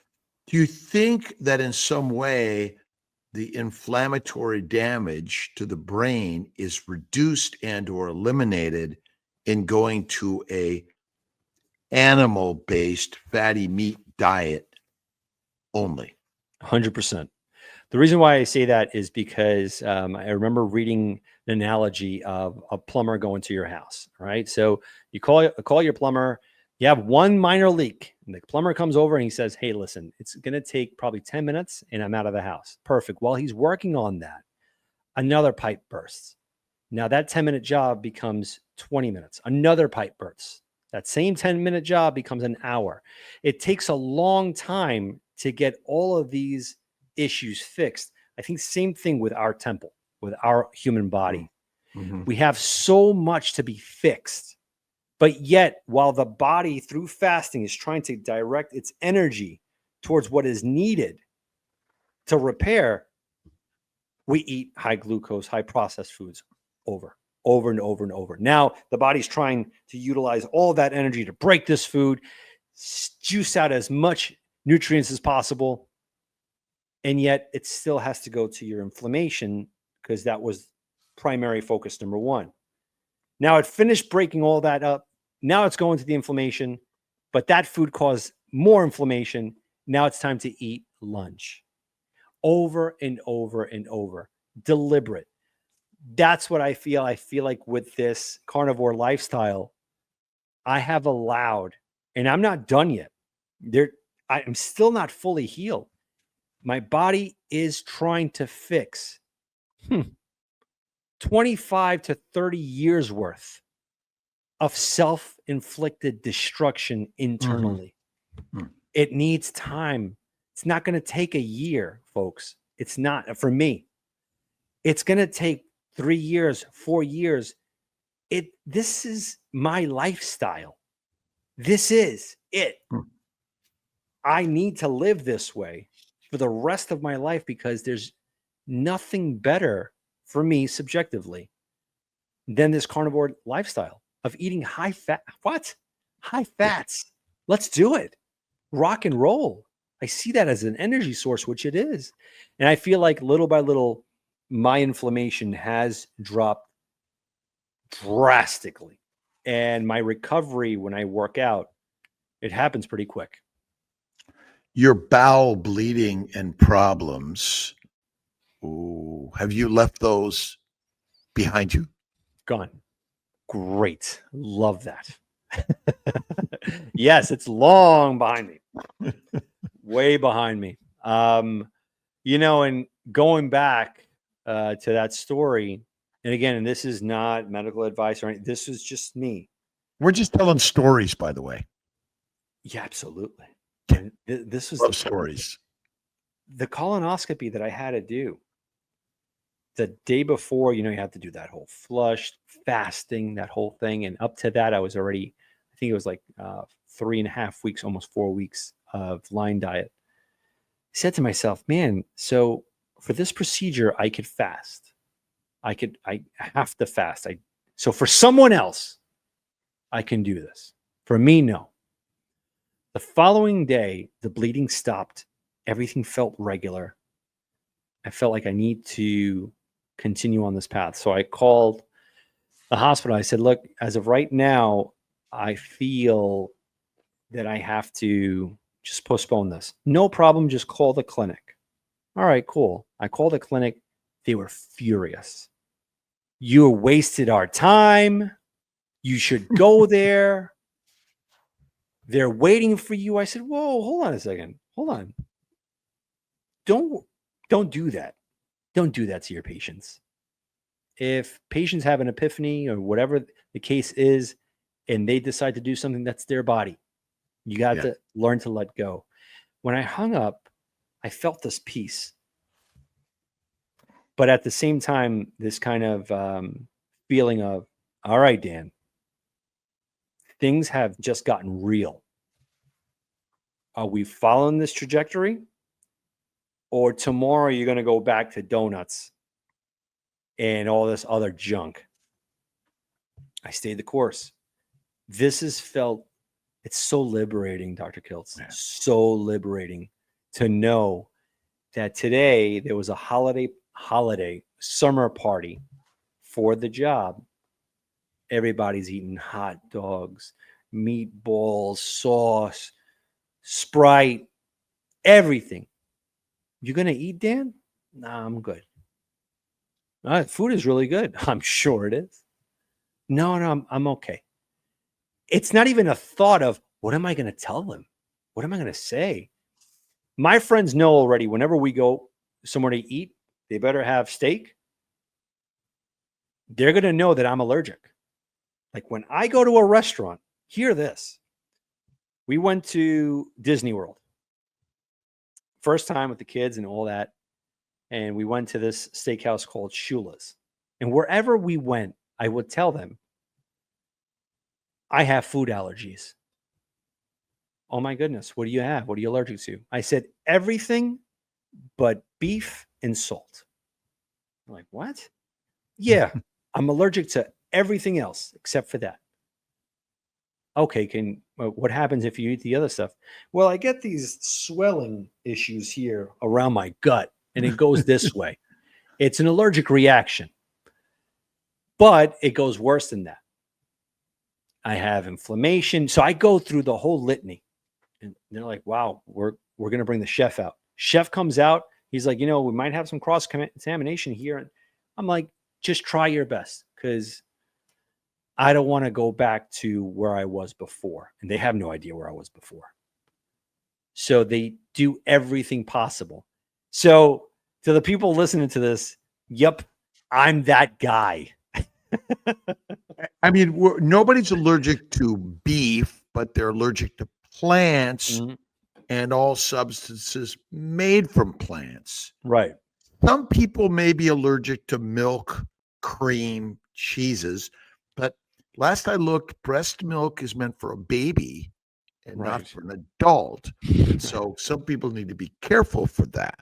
Speaker 2: Do you think that in some way the inflammatory damage to the brain is reduced and or eliminated in going to a animal-based fatty meat diet only?
Speaker 1: 100%. The reason why I say that is because I remember reading an analogy of a plumber going to your house, right? So you call your plumber, you have one minor leak, and the plumber comes over and he says, hey, listen, it's going to take probably 10 minutes and I'm out of the house. Perfect. While he's working on that, another pipe bursts. Now that 10-minute job becomes 20 minutes. Another pipe bursts. That same 10-minute job becomes an hour. It takes a long time to get all of these issues fixed. I think same thing with our temple, with our human body.
Speaker 2: Mm-hmm.
Speaker 1: We have so much to be fixed. But yet, while the body through fasting is trying to direct its energy towards what is needed to repair, we eat high glucose, high processed foods over and over and over. Now the body's trying to utilize all that energy to break this food, juice out as much nutrients as possible. And yet it still has to go to your inflammation because that was primary focus number one. Now it finished breaking all that up. Now it's going to the inflammation, but that food caused more inflammation. Now it's time to eat lunch over and over and over. Deliberate. That's what I feel. I feel like with this carnivore lifestyle, I have allowed, and I'm not done yet. I'm still not fully healed. My body is trying to fix 25 to 30 years worth of self-inflicted destruction internally.
Speaker 2: Mm-hmm.
Speaker 1: It needs time. It's not going to take a year, folks. It's not for me. It's going to take 3 years, 4 years. This is my lifestyle. This is it. I need to live this way for the rest of my life because there's nothing better for me subjectively than this carnivore lifestyle of eating high fat. What? High fats. Let's do it. Rock and roll. I see that as an energy source, which it is. And I feel like little by little, my inflammation has dropped drastically. And my recovery when I work out, it happens pretty quick.
Speaker 2: Your bowel bleeding and problems, have you left those behind you?
Speaker 1: Gone. Great. Love that. Yes, it's long behind me. Way behind me. And going back to that story, and again, this is not medical advice or anything. This is just me.
Speaker 2: We're just telling stories, by the way.
Speaker 1: Yeah, absolutely.
Speaker 2: Yeah.
Speaker 1: This was
Speaker 2: Love stories.
Speaker 1: The colonoscopy that I had to do the day before. You have to do that whole flush, fasting, that whole thing. And up to that, I was already, I think it was like 3.5 weeks, almost 4 weeks of line diet. I said to myself, man, so for this procedure, I could fast. I have to fast. So for someone else, I can do this. For me, no. The following day, the bleeding stopped. Everything felt regular. I felt like I need to continue on this path. So I called the hospital. I said, look, as of right now, I feel that I have to just postpone this. No problem. Just call the clinic. All right, cool. I called the clinic. They were furious. You wasted our time. You should go there. They're waiting for you. I said, whoa, hold on a second. Hold on. Don't do that. Don't do that to your patients. If patients have an epiphany or whatever the case is, and they decide to do something, that's their body. You got to learn to let go. When I hung up, I felt this peace. But at the same time, this kind of feeling of, all right, Dan, things have just gotten real. Are we following this trajectory? Or tomorrow you're going to go back to donuts and all this other junk? I stayed the course. This has felt, it's so liberating, Dr. Kiltz. Yeah. So liberating to know that today there was a holiday summer party for the job. Everybody's eating hot dogs, meatballs, sauce, Sprite, everything. You gonna eat, Dan? Nah, I'm good. Food is really good. I'm sure it is. No, I'm okay. It's not even a thought of, what am I going to tell them? What am I going to say? My friends know already, whenever we go somewhere to eat, they better have steak. They're going to know that I'm allergic. Like when I go to a restaurant, hear this. We went to Disney World. First time with the kids and all that. And we went to this steakhouse called Shula's. And wherever we went, I would tell them, I have food allergies. Oh my goodness, what do you have? What are you allergic to? I said, everything but beef and salt. I'm like, what? Yeah, I'm allergic to everything else except for that. Okay, what happens if you eat the other stuff? Well, I get these swelling issues here around my gut, and it goes this way. It's an allergic reaction, but it goes worse than that. I have inflammation. So I go through the whole litany, and they're like, wow, we're going to bring the chef out. Chef comes out. He's like, we might have some cross contamination here. And I'm like, just try your best, because I don't want to go back to where I was before. And they have no idea where I was before. So they do everything possible. So to the people listening to this, yep, I'm that guy.
Speaker 2: I mean, nobody's allergic to beef, but they're allergic to plants and all substances made from plants.
Speaker 1: Right.
Speaker 2: Some people may be allergic to milk, cream, cheeses, but last I looked, breast milk is meant for a baby and not for an adult. And so some people need to be careful for that.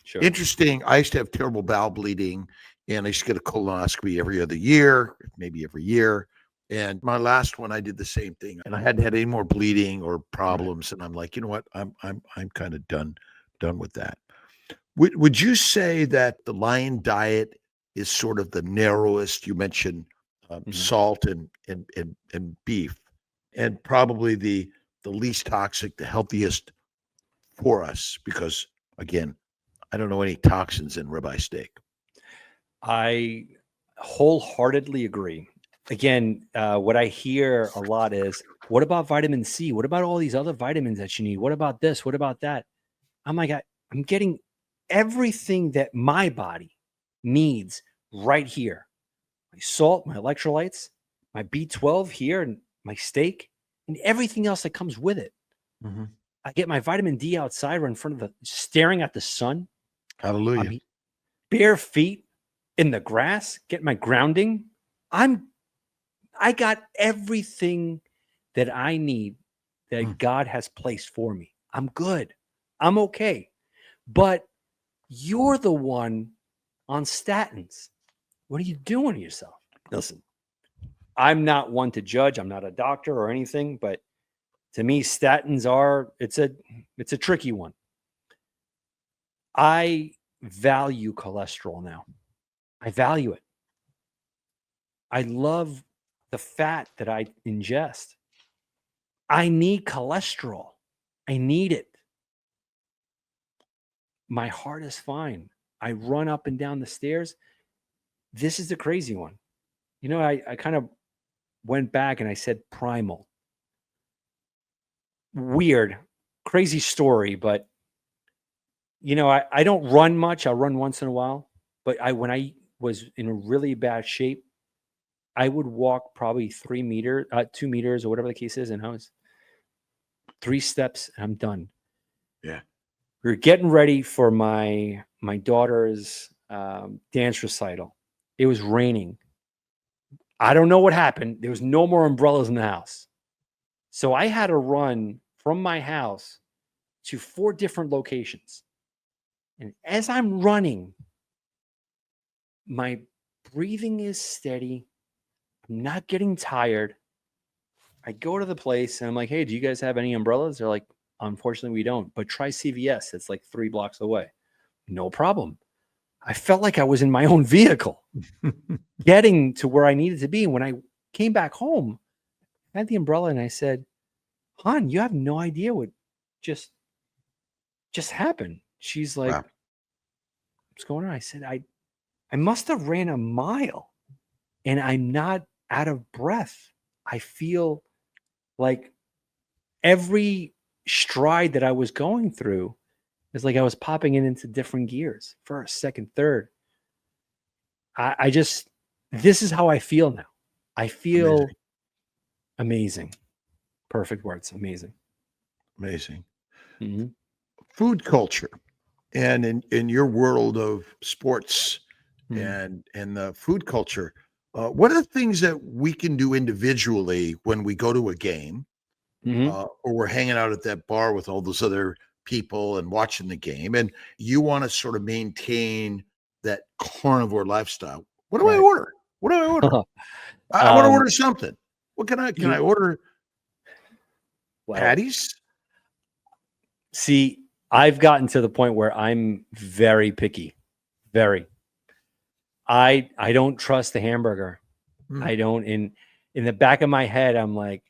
Speaker 2: Sure. Interesting. I used to have terrible bowel bleeding, and I used to get a colonoscopy every other year, maybe every year. And my last one, I did the same thing, and I hadn't had any more bleeding or problems. And I'm like, you know what? I'm kind of done with that. Would you say that the lion diet is sort of the narrowest? You mentioned salt and beef, and probably the least toxic, the healthiest for us, because again, I don't know any toxins in ribeye steak.
Speaker 1: I wholeheartedly agree. Again, what I hear a lot is, what about vitamin C? What about all these other vitamins that you need? What about this? What about that? I'm like, I'm getting everything that my body needs right here. My salt, my electrolytes, my B12 here, and my steak, and everything else that comes with it. Mm-hmm. I get my vitamin D outside, or in front of staring at the sun.
Speaker 2: Hallelujah.
Speaker 1: Bare feet in the grass, get my grounding. I got everything that I need that God has placed for me. I'm good. I'm okay. But you're the one on statins. What are you doing to yourself? Listen, I'm not one to judge. I'm not a doctor or anything, but to me, statins it's a tricky one. I value cholesterol now. I value it. I love the fat that I ingest. I need cholesterol. I need it. My heart is fine. I run up and down the stairs. This is the crazy one. You know, I kind of went back and I said primal. Weird, crazy story, but you know, I don't run much. I'll run once in a while. But when I was in a really bad shape, I would walk probably 2 meters or whatever the case is. And I was 3 steps and I'm done.
Speaker 2: Yeah.
Speaker 1: We were getting ready for my daughter's dance recital. It was raining. I don't know what happened. There was no more umbrellas in the house. So I had to run from my house to 4 different locations. And as I'm running, my breathing is steady. I'm not getting tired. I go to the place and I'm like, hey, do you guys have any umbrellas? They're like, unfortunately, we don't. But try CVS. It's like 3 blocks away. No problem. I felt like I was in my own vehicle getting to where I needed to be. When I came back home, I had the umbrella and I said, hon, you have no idea what just happened. She's like,
Speaker 2: Wow.
Speaker 1: what's going on? I said, I must have ran a mile and I'm not out of breath. I feel like every stride that I was going through is like I was popping it into different gears, first, second, third. I just, this is how I feel now. I feel amazing. Perfect words. Amazing.
Speaker 2: Amazing.
Speaker 1: Mm-hmm.
Speaker 2: Food culture. And in your world of sports
Speaker 1: Mm-hmm.
Speaker 2: and the food culture, what are the things that we can do individually when we go to a game
Speaker 1: Mm-hmm.
Speaker 2: or we're hanging out at that bar with all those other people and watching the game, and you want to sort of maintain that carnivore lifestyle? What do I
Speaker 1: Right.
Speaker 2: order? What do I order? I want to order something. What can I order?
Speaker 1: Well,
Speaker 2: Patties?
Speaker 1: see, I've gotten to the point where I'm very picky. Very. I don't trust the hamburger.
Speaker 2: Mhm.
Speaker 1: I don't. In the back of my head, I'm like,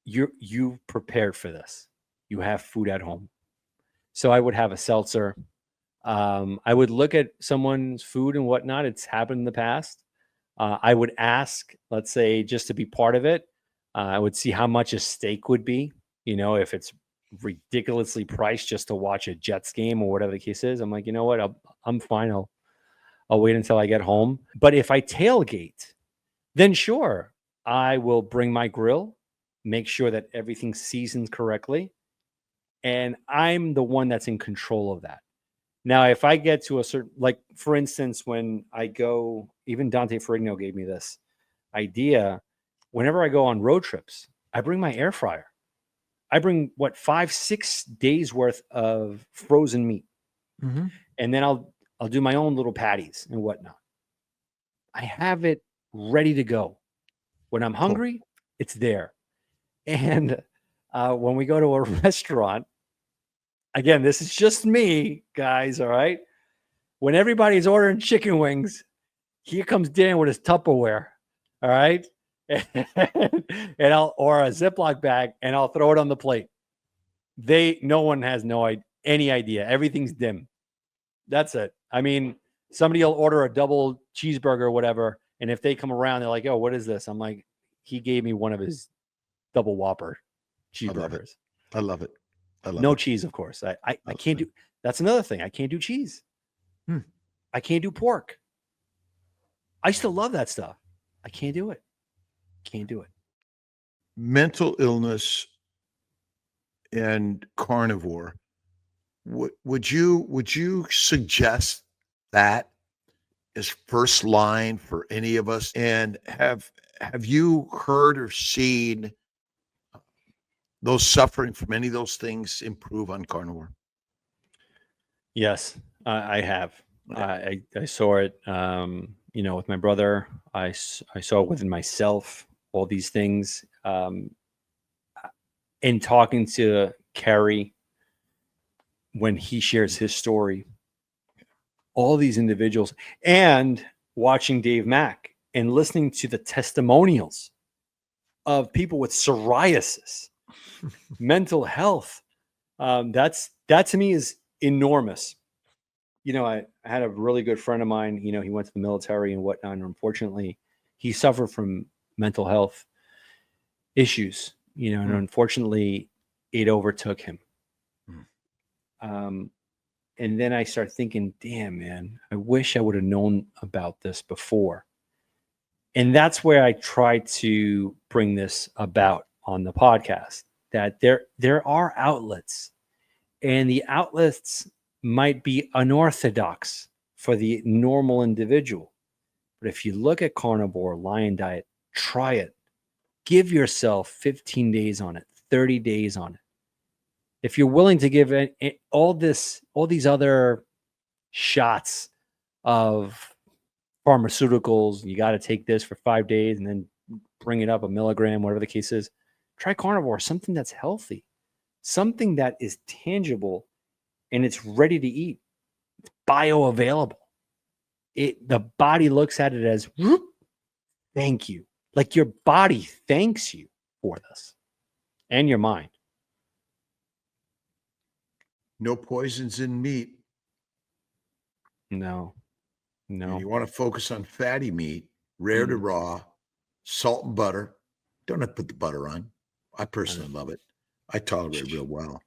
Speaker 1: you prepared for this. You have food at home. So I would have a seltzer. I would look at someone's food and whatnot. It's happened in the past. I would ask, let's say, just to be part of it. I would see how much a steak would be. You know, if it's ridiculously priced just to watch a Jets game or whatever the case is, I'm like, you know what? I'm fine. I'll wait until I get home. But if I tailgate, then sure, I will bring my grill, make sure that everything's seasoned correctly, and I'm the one that's in control of that. Now, if I get to a certain, like for instance, when I go, even Dante Ferrigno gave me this idea. Whenever I go on road trips, I bring my air fryer. I bring 5-6 days worth of frozen meat,
Speaker 2: Mhm.
Speaker 1: and then I'll do my own little patties and whatnot. I have it ready to go. When I'm
Speaker 2: Cool.
Speaker 1: hungry, it's there. And when we go to a restaurant, again, this is just me, guys. All right. When everybody's ordering chicken wings, here comes Dan with his Tupperware. All right. And or a Ziploc bag, and I'll throw it on the plate. No one has any idea. Everything's dim. That's it. I mean, somebody will order a double cheeseburger or whatever, and if they come around, they're like, "Oh, what is this?" I'm like, "He gave me one of his double Whopper
Speaker 2: I love it.
Speaker 1: cheeseburgers.
Speaker 2: I love it. I love
Speaker 1: No
Speaker 2: it.
Speaker 1: cheese, of course. I
Speaker 2: Oh,
Speaker 1: can't do. That's another thing. I can't do cheese.
Speaker 2: Hmm.
Speaker 1: I can't do pork. I used to love that stuff. I can't do it. Can't do it.
Speaker 2: Mental illness and carnivore. Would you suggest that as first line for any of us? And have you heard or seen those suffering from any of those things improve on carnivore?
Speaker 1: Yes, I have.
Speaker 2: Yeah.
Speaker 1: I saw it. You know, with my brother. I saw it within myself. All these things. In talking to Kerry, when he shares his story, all these individuals, and watching Dave Mack and listening to the testimonials of people with psoriasis, mental health. That to me is enormous. I had a really good friend of mine, he went to the military and whatnot. And unfortunately, he suffered from mental health issues, and unfortunately it overtook him. And then I started thinking, damn, man, I wish I would have known about this before. And that's where I try to bring this about on the podcast, that there are outlets, and the outlets might be unorthodox for the normal individual. But if you look at carnivore, lion diet, try it. Give yourself 15 days on it, 30 days on it. If you're willing to give all these other shots of pharmaceuticals, you got to take this for 5 days and then bring it up a milligram, whatever the case is. Try carnivore, something that's healthy, something that is tangible, and it's ready to eat. It's bioavailable. The body looks at it as, thank you. Like your body thanks you for this, and your mind.
Speaker 2: No poisons in meat.
Speaker 1: No.
Speaker 2: And you want to focus on fatty meat, rare to raw, salt and butter. Don't have to put the butter on. I personally love it. I tolerate it real well.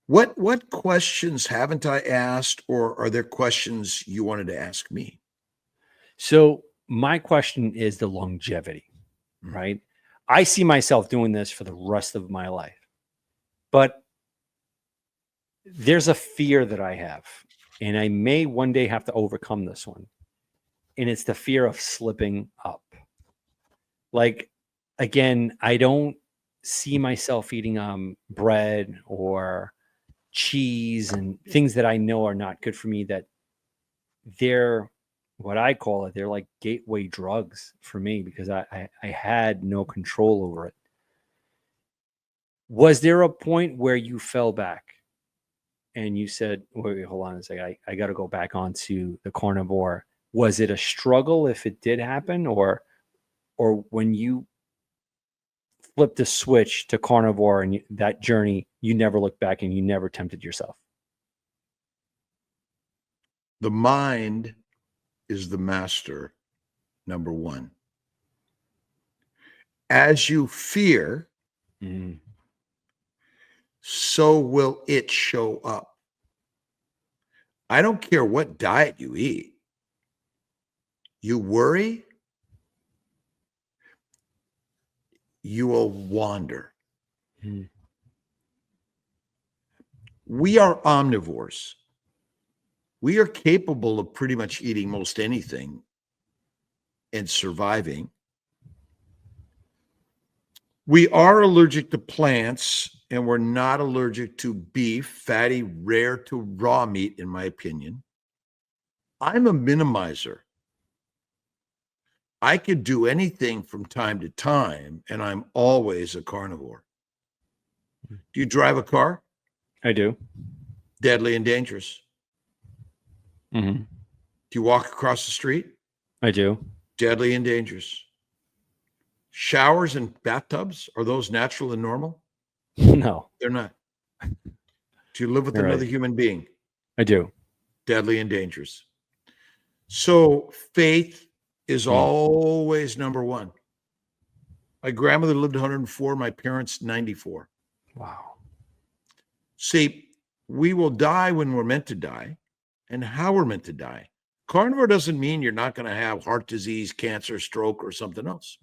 Speaker 2: What questions haven't I asked, or are there questions you wanted to ask me?
Speaker 1: So my question is the longevity, right? I see myself doing this for the rest of my life, but there's a fear that I have, and I may one day have to overcome this one. And it's the fear of slipping up. Like, again, I don't see myself eating bread or cheese and things that I know are not good for me, that they're what I call it. They're like gateway drugs for me, because I had no control over it. Was there a point where you fell back and you said, wait, hold on a second, I got to go back onto the carnivore? Was it a struggle if it did happen, or when you flipped the switch to carnivore and that journey, you never looked back and you never tempted yourself?
Speaker 2: The mind is the master, number one. As you fear, so will it show up. I don't care what diet you eat. You worry, you will wander. We are omnivores. We are capable of pretty much eating most anything and surviving. We are allergic to plants, and we're not allergic to beef, fatty, rare to raw meat, in my opinion. I'm a minimizer. I could do anything from time to time, and I'm always a carnivore. Do you drive a car?
Speaker 1: I do.
Speaker 2: Deadly and dangerous.
Speaker 1: Mm-hmm.
Speaker 2: Do you walk across the street?
Speaker 1: I do.
Speaker 2: Deadly and dangerous. Showers and bathtubs, are those natural and normal?
Speaker 1: No.
Speaker 2: They're not. Do you live with
Speaker 1: You're
Speaker 2: another
Speaker 1: right.
Speaker 2: human being?
Speaker 1: I do.
Speaker 2: Deadly and dangerous. So faith is always number one. My grandmother lived 104, my parents 94.
Speaker 1: Wow.
Speaker 2: See, we will die when we're meant to die and how we're meant to die. Carnivore doesn't mean you're not going to have heart disease, cancer, stroke, or something else.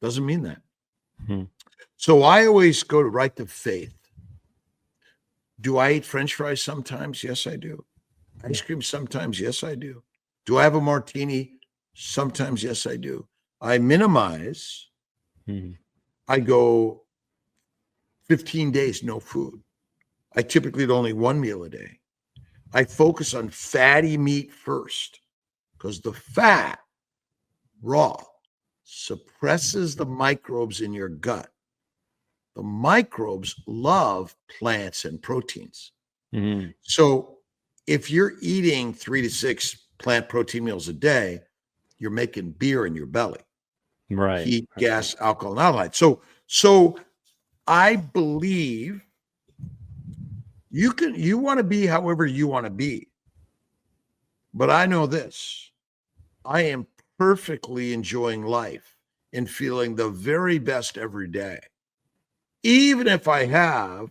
Speaker 2: Doesn't mean that. So I always go right to faith. Do I eat French fries sometimes? Yes, I do. Ice cream sometimes? Yes, I do. Do I have a martini? Sometimes? Yes, I do. I minimize. I go 15 days, no food. I typically eat only one meal a day. I focus on fatty meat first, because the fat, raw, suppresses the microbes in your gut. The microbes love plants and proteins. So if you're eating 3 to 6 plant protein meals a day, you're making beer in your belly.
Speaker 1: Right.
Speaker 2: Heat, gas, alcohol, and aldehyde. So I believe you want to be however you want to be. But I know this. I am perfectly enjoying life and feeling the very best every day. Even if I have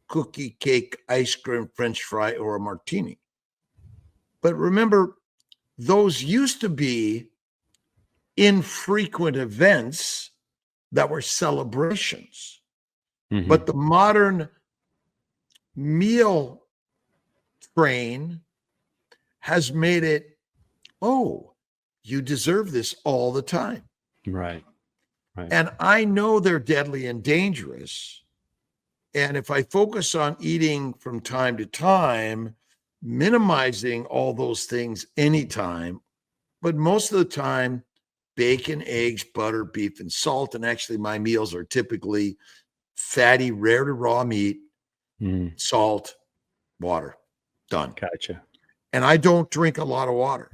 Speaker 2: cookie, cake, ice cream, French fry, or a martini. But remember, those used to be infrequent events that were celebrations.
Speaker 1: Mhm.
Speaker 2: But the modern meal train has made it, oh, you deserve this all the time.
Speaker 1: Right.
Speaker 2: And I know they're deadly and dangerous. And if I focus on eating from time to time, minimizing all those things anytime, but most of the time, bacon, eggs, butter, beef, and salt. And actually, my meals are typically fatty, rare to raw meat, salt, water. Done.
Speaker 1: Gotcha.
Speaker 2: And I don't drink a lot of water.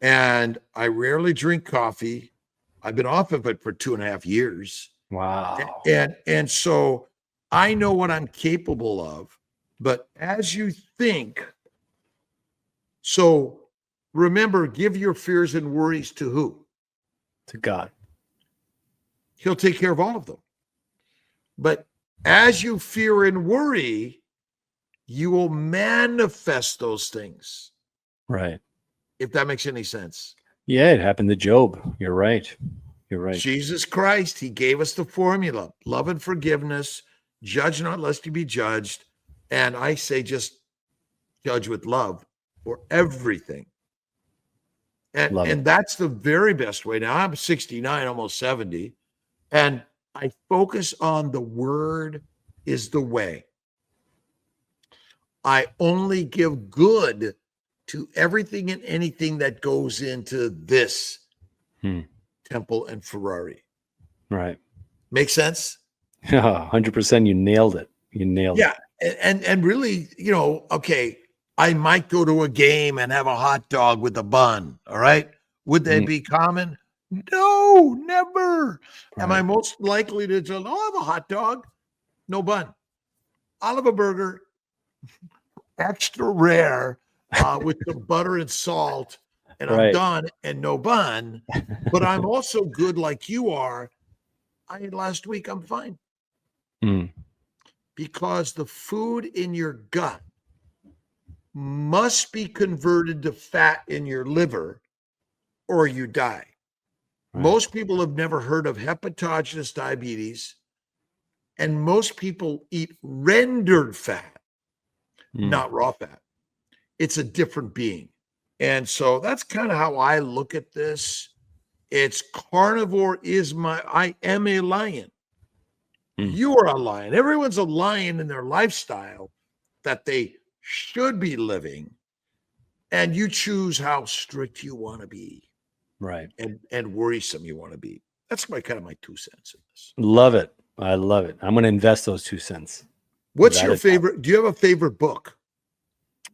Speaker 2: And I rarely drink coffee. I've been off of it for 2.5 years.
Speaker 1: Wow.
Speaker 2: And so I know what I'm capable of. But as you think, so remember, give your fears and worries to who?
Speaker 1: To God.
Speaker 2: He'll take care of all of them. But as you fear and worry, you will manifest those things.
Speaker 1: Right.
Speaker 2: If that makes any sense.
Speaker 1: Yeah, it happened to Job. You're right. You're right.
Speaker 2: Jesus Christ, he gave us the formula: love and forgiveness, judge not lest you be judged. And I say just judge with love for everything. And that's the very best way. Now I'm 69, almost 70, and I focus on the word is the way. I only give good to everything and anything that goes into this Temple and Ferrari.
Speaker 1: Right.
Speaker 2: Make sense?
Speaker 1: Yeah, 100%. You nailed it. You nailed it.
Speaker 2: Yeah. And really, okay, I might go to a game and have a hot dog with a bun. All right. Would they be common? No, never.
Speaker 1: Right.
Speaker 2: Am I most likely to just, I'll have a hot dog, no bun. I'll have a burger, extra rare, with some butter and salt, and I'm done, and no bun. But I'm also good like you are. I ate last week, I'm fine. Because the food in your gut must be converted to fat in your liver or you die. Right. Most people have never heard of hepatogenous diabetes, and most people eat rendered fat, not raw fat. It's a different being. And so that's kind of how I look at this. It's carnivore I am a lion. You are a lion. Everyone's a lion in their lifestyle that they should be living. And you choose how strict you want to be.
Speaker 1: Right.
Speaker 2: And worrisome you want to be. That's my 2 cents in this.
Speaker 1: Love it. I love it. I'm going to invest those 2 cents.
Speaker 2: What's your favorite? Do you have a favorite book?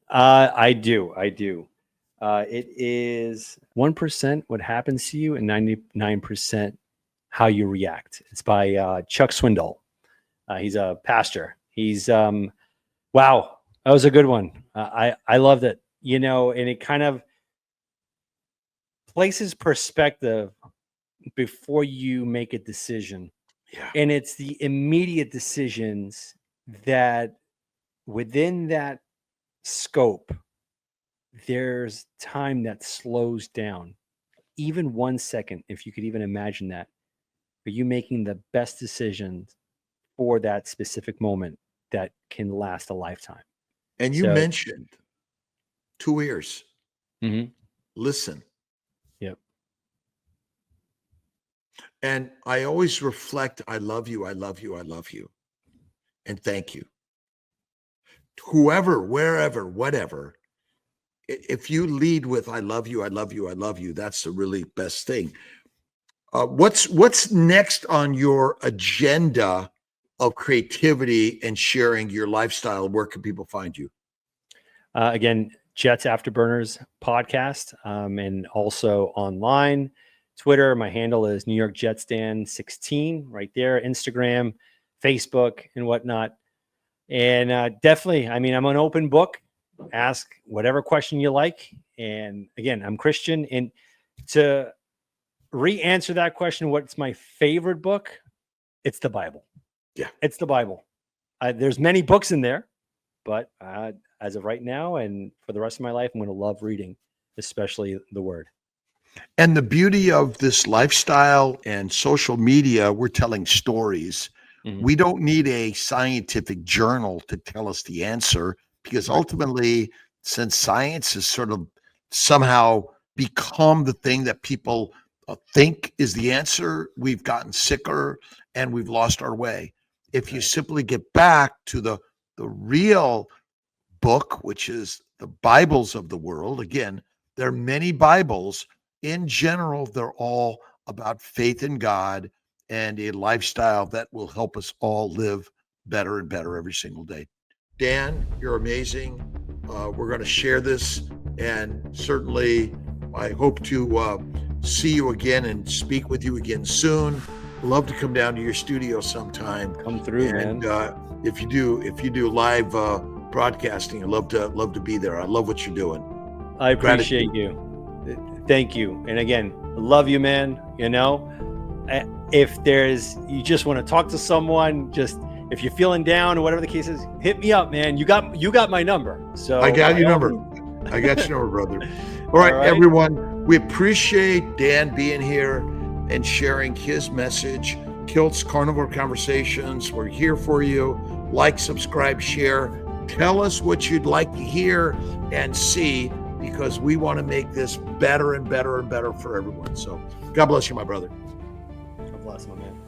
Speaker 1: I do. It is 1% What Happens to You and 99% How You React. It's by Chuck Swindoll. He's a pastor. He's wow, that was a good one. I loved it. And it kind of places perspective before you make a decision.
Speaker 2: Yeah.
Speaker 1: And it's the immediate decisions that within that scope, there's time that slows down. Even 1 second, if you could even imagine that, are you making the best decisions for that specific moment that can last a lifetime?
Speaker 2: And you mentioned 2 ears. Listen.
Speaker 1: Yep.
Speaker 2: And I always reflect, I love you, I love you, I love you. And thank you. Whoever, wherever, whatever, if you lead with I love you, I love you, I love you, that's the really best thing. What's next on your agenda of creativity and sharing your lifestyle? Where can people find you?
Speaker 1: Again, Jets Afterburners podcast, and also online, Twitter. My handle is New York Jetsdan 16 right there, Instagram, Facebook, and whatnot. And definitely, I mean, I'm an open book. Ask whatever question you like. And again, I'm Christian. And to re-answer that question, what's my favorite book? It's the Bible.
Speaker 2: Yeah,
Speaker 1: it's the Bible. There's many books in there, but as of right now and for the rest of my life, I'm going to love reading, especially the Word.
Speaker 2: and the beauty of this lifestyle and social media, we're telling stories. We don't need a scientific journal to tell us the answer, because ultimately, since science has sort of somehow become the thing that people think is the answer, we've gotten sicker and we've lost our way. If you simply get back to the real book, which is the Bibles of the world, again, there are many Bibles. In general, they're all about faith in God and a lifestyle that will help us all live better and better every single day. Dan, you're amazing. We're going to share this, and certainly I hope to see you again and speak with you again soon. Love to come down to your studio sometime.
Speaker 1: Come through,
Speaker 2: and
Speaker 1: man.
Speaker 2: If you do live broadcasting, I'd love to be there. I love what you're doing.
Speaker 1: I appreciate you. Thank you. And again, love you, man. You know, if you just want to talk to someone, just if you're feeling down or whatever the case is, hit me up, man. You got my number. So
Speaker 2: I got your number. I got your number, brother. All right, everyone. We appreciate Dan being here and sharing his message. Kiltz Carnivore Conversations. We're here for you. Like, subscribe, share. Tell us what you'd like to hear and see, because we want to make this better and better and better for everyone. So God bless you, my brother.
Speaker 1: God bless, my man.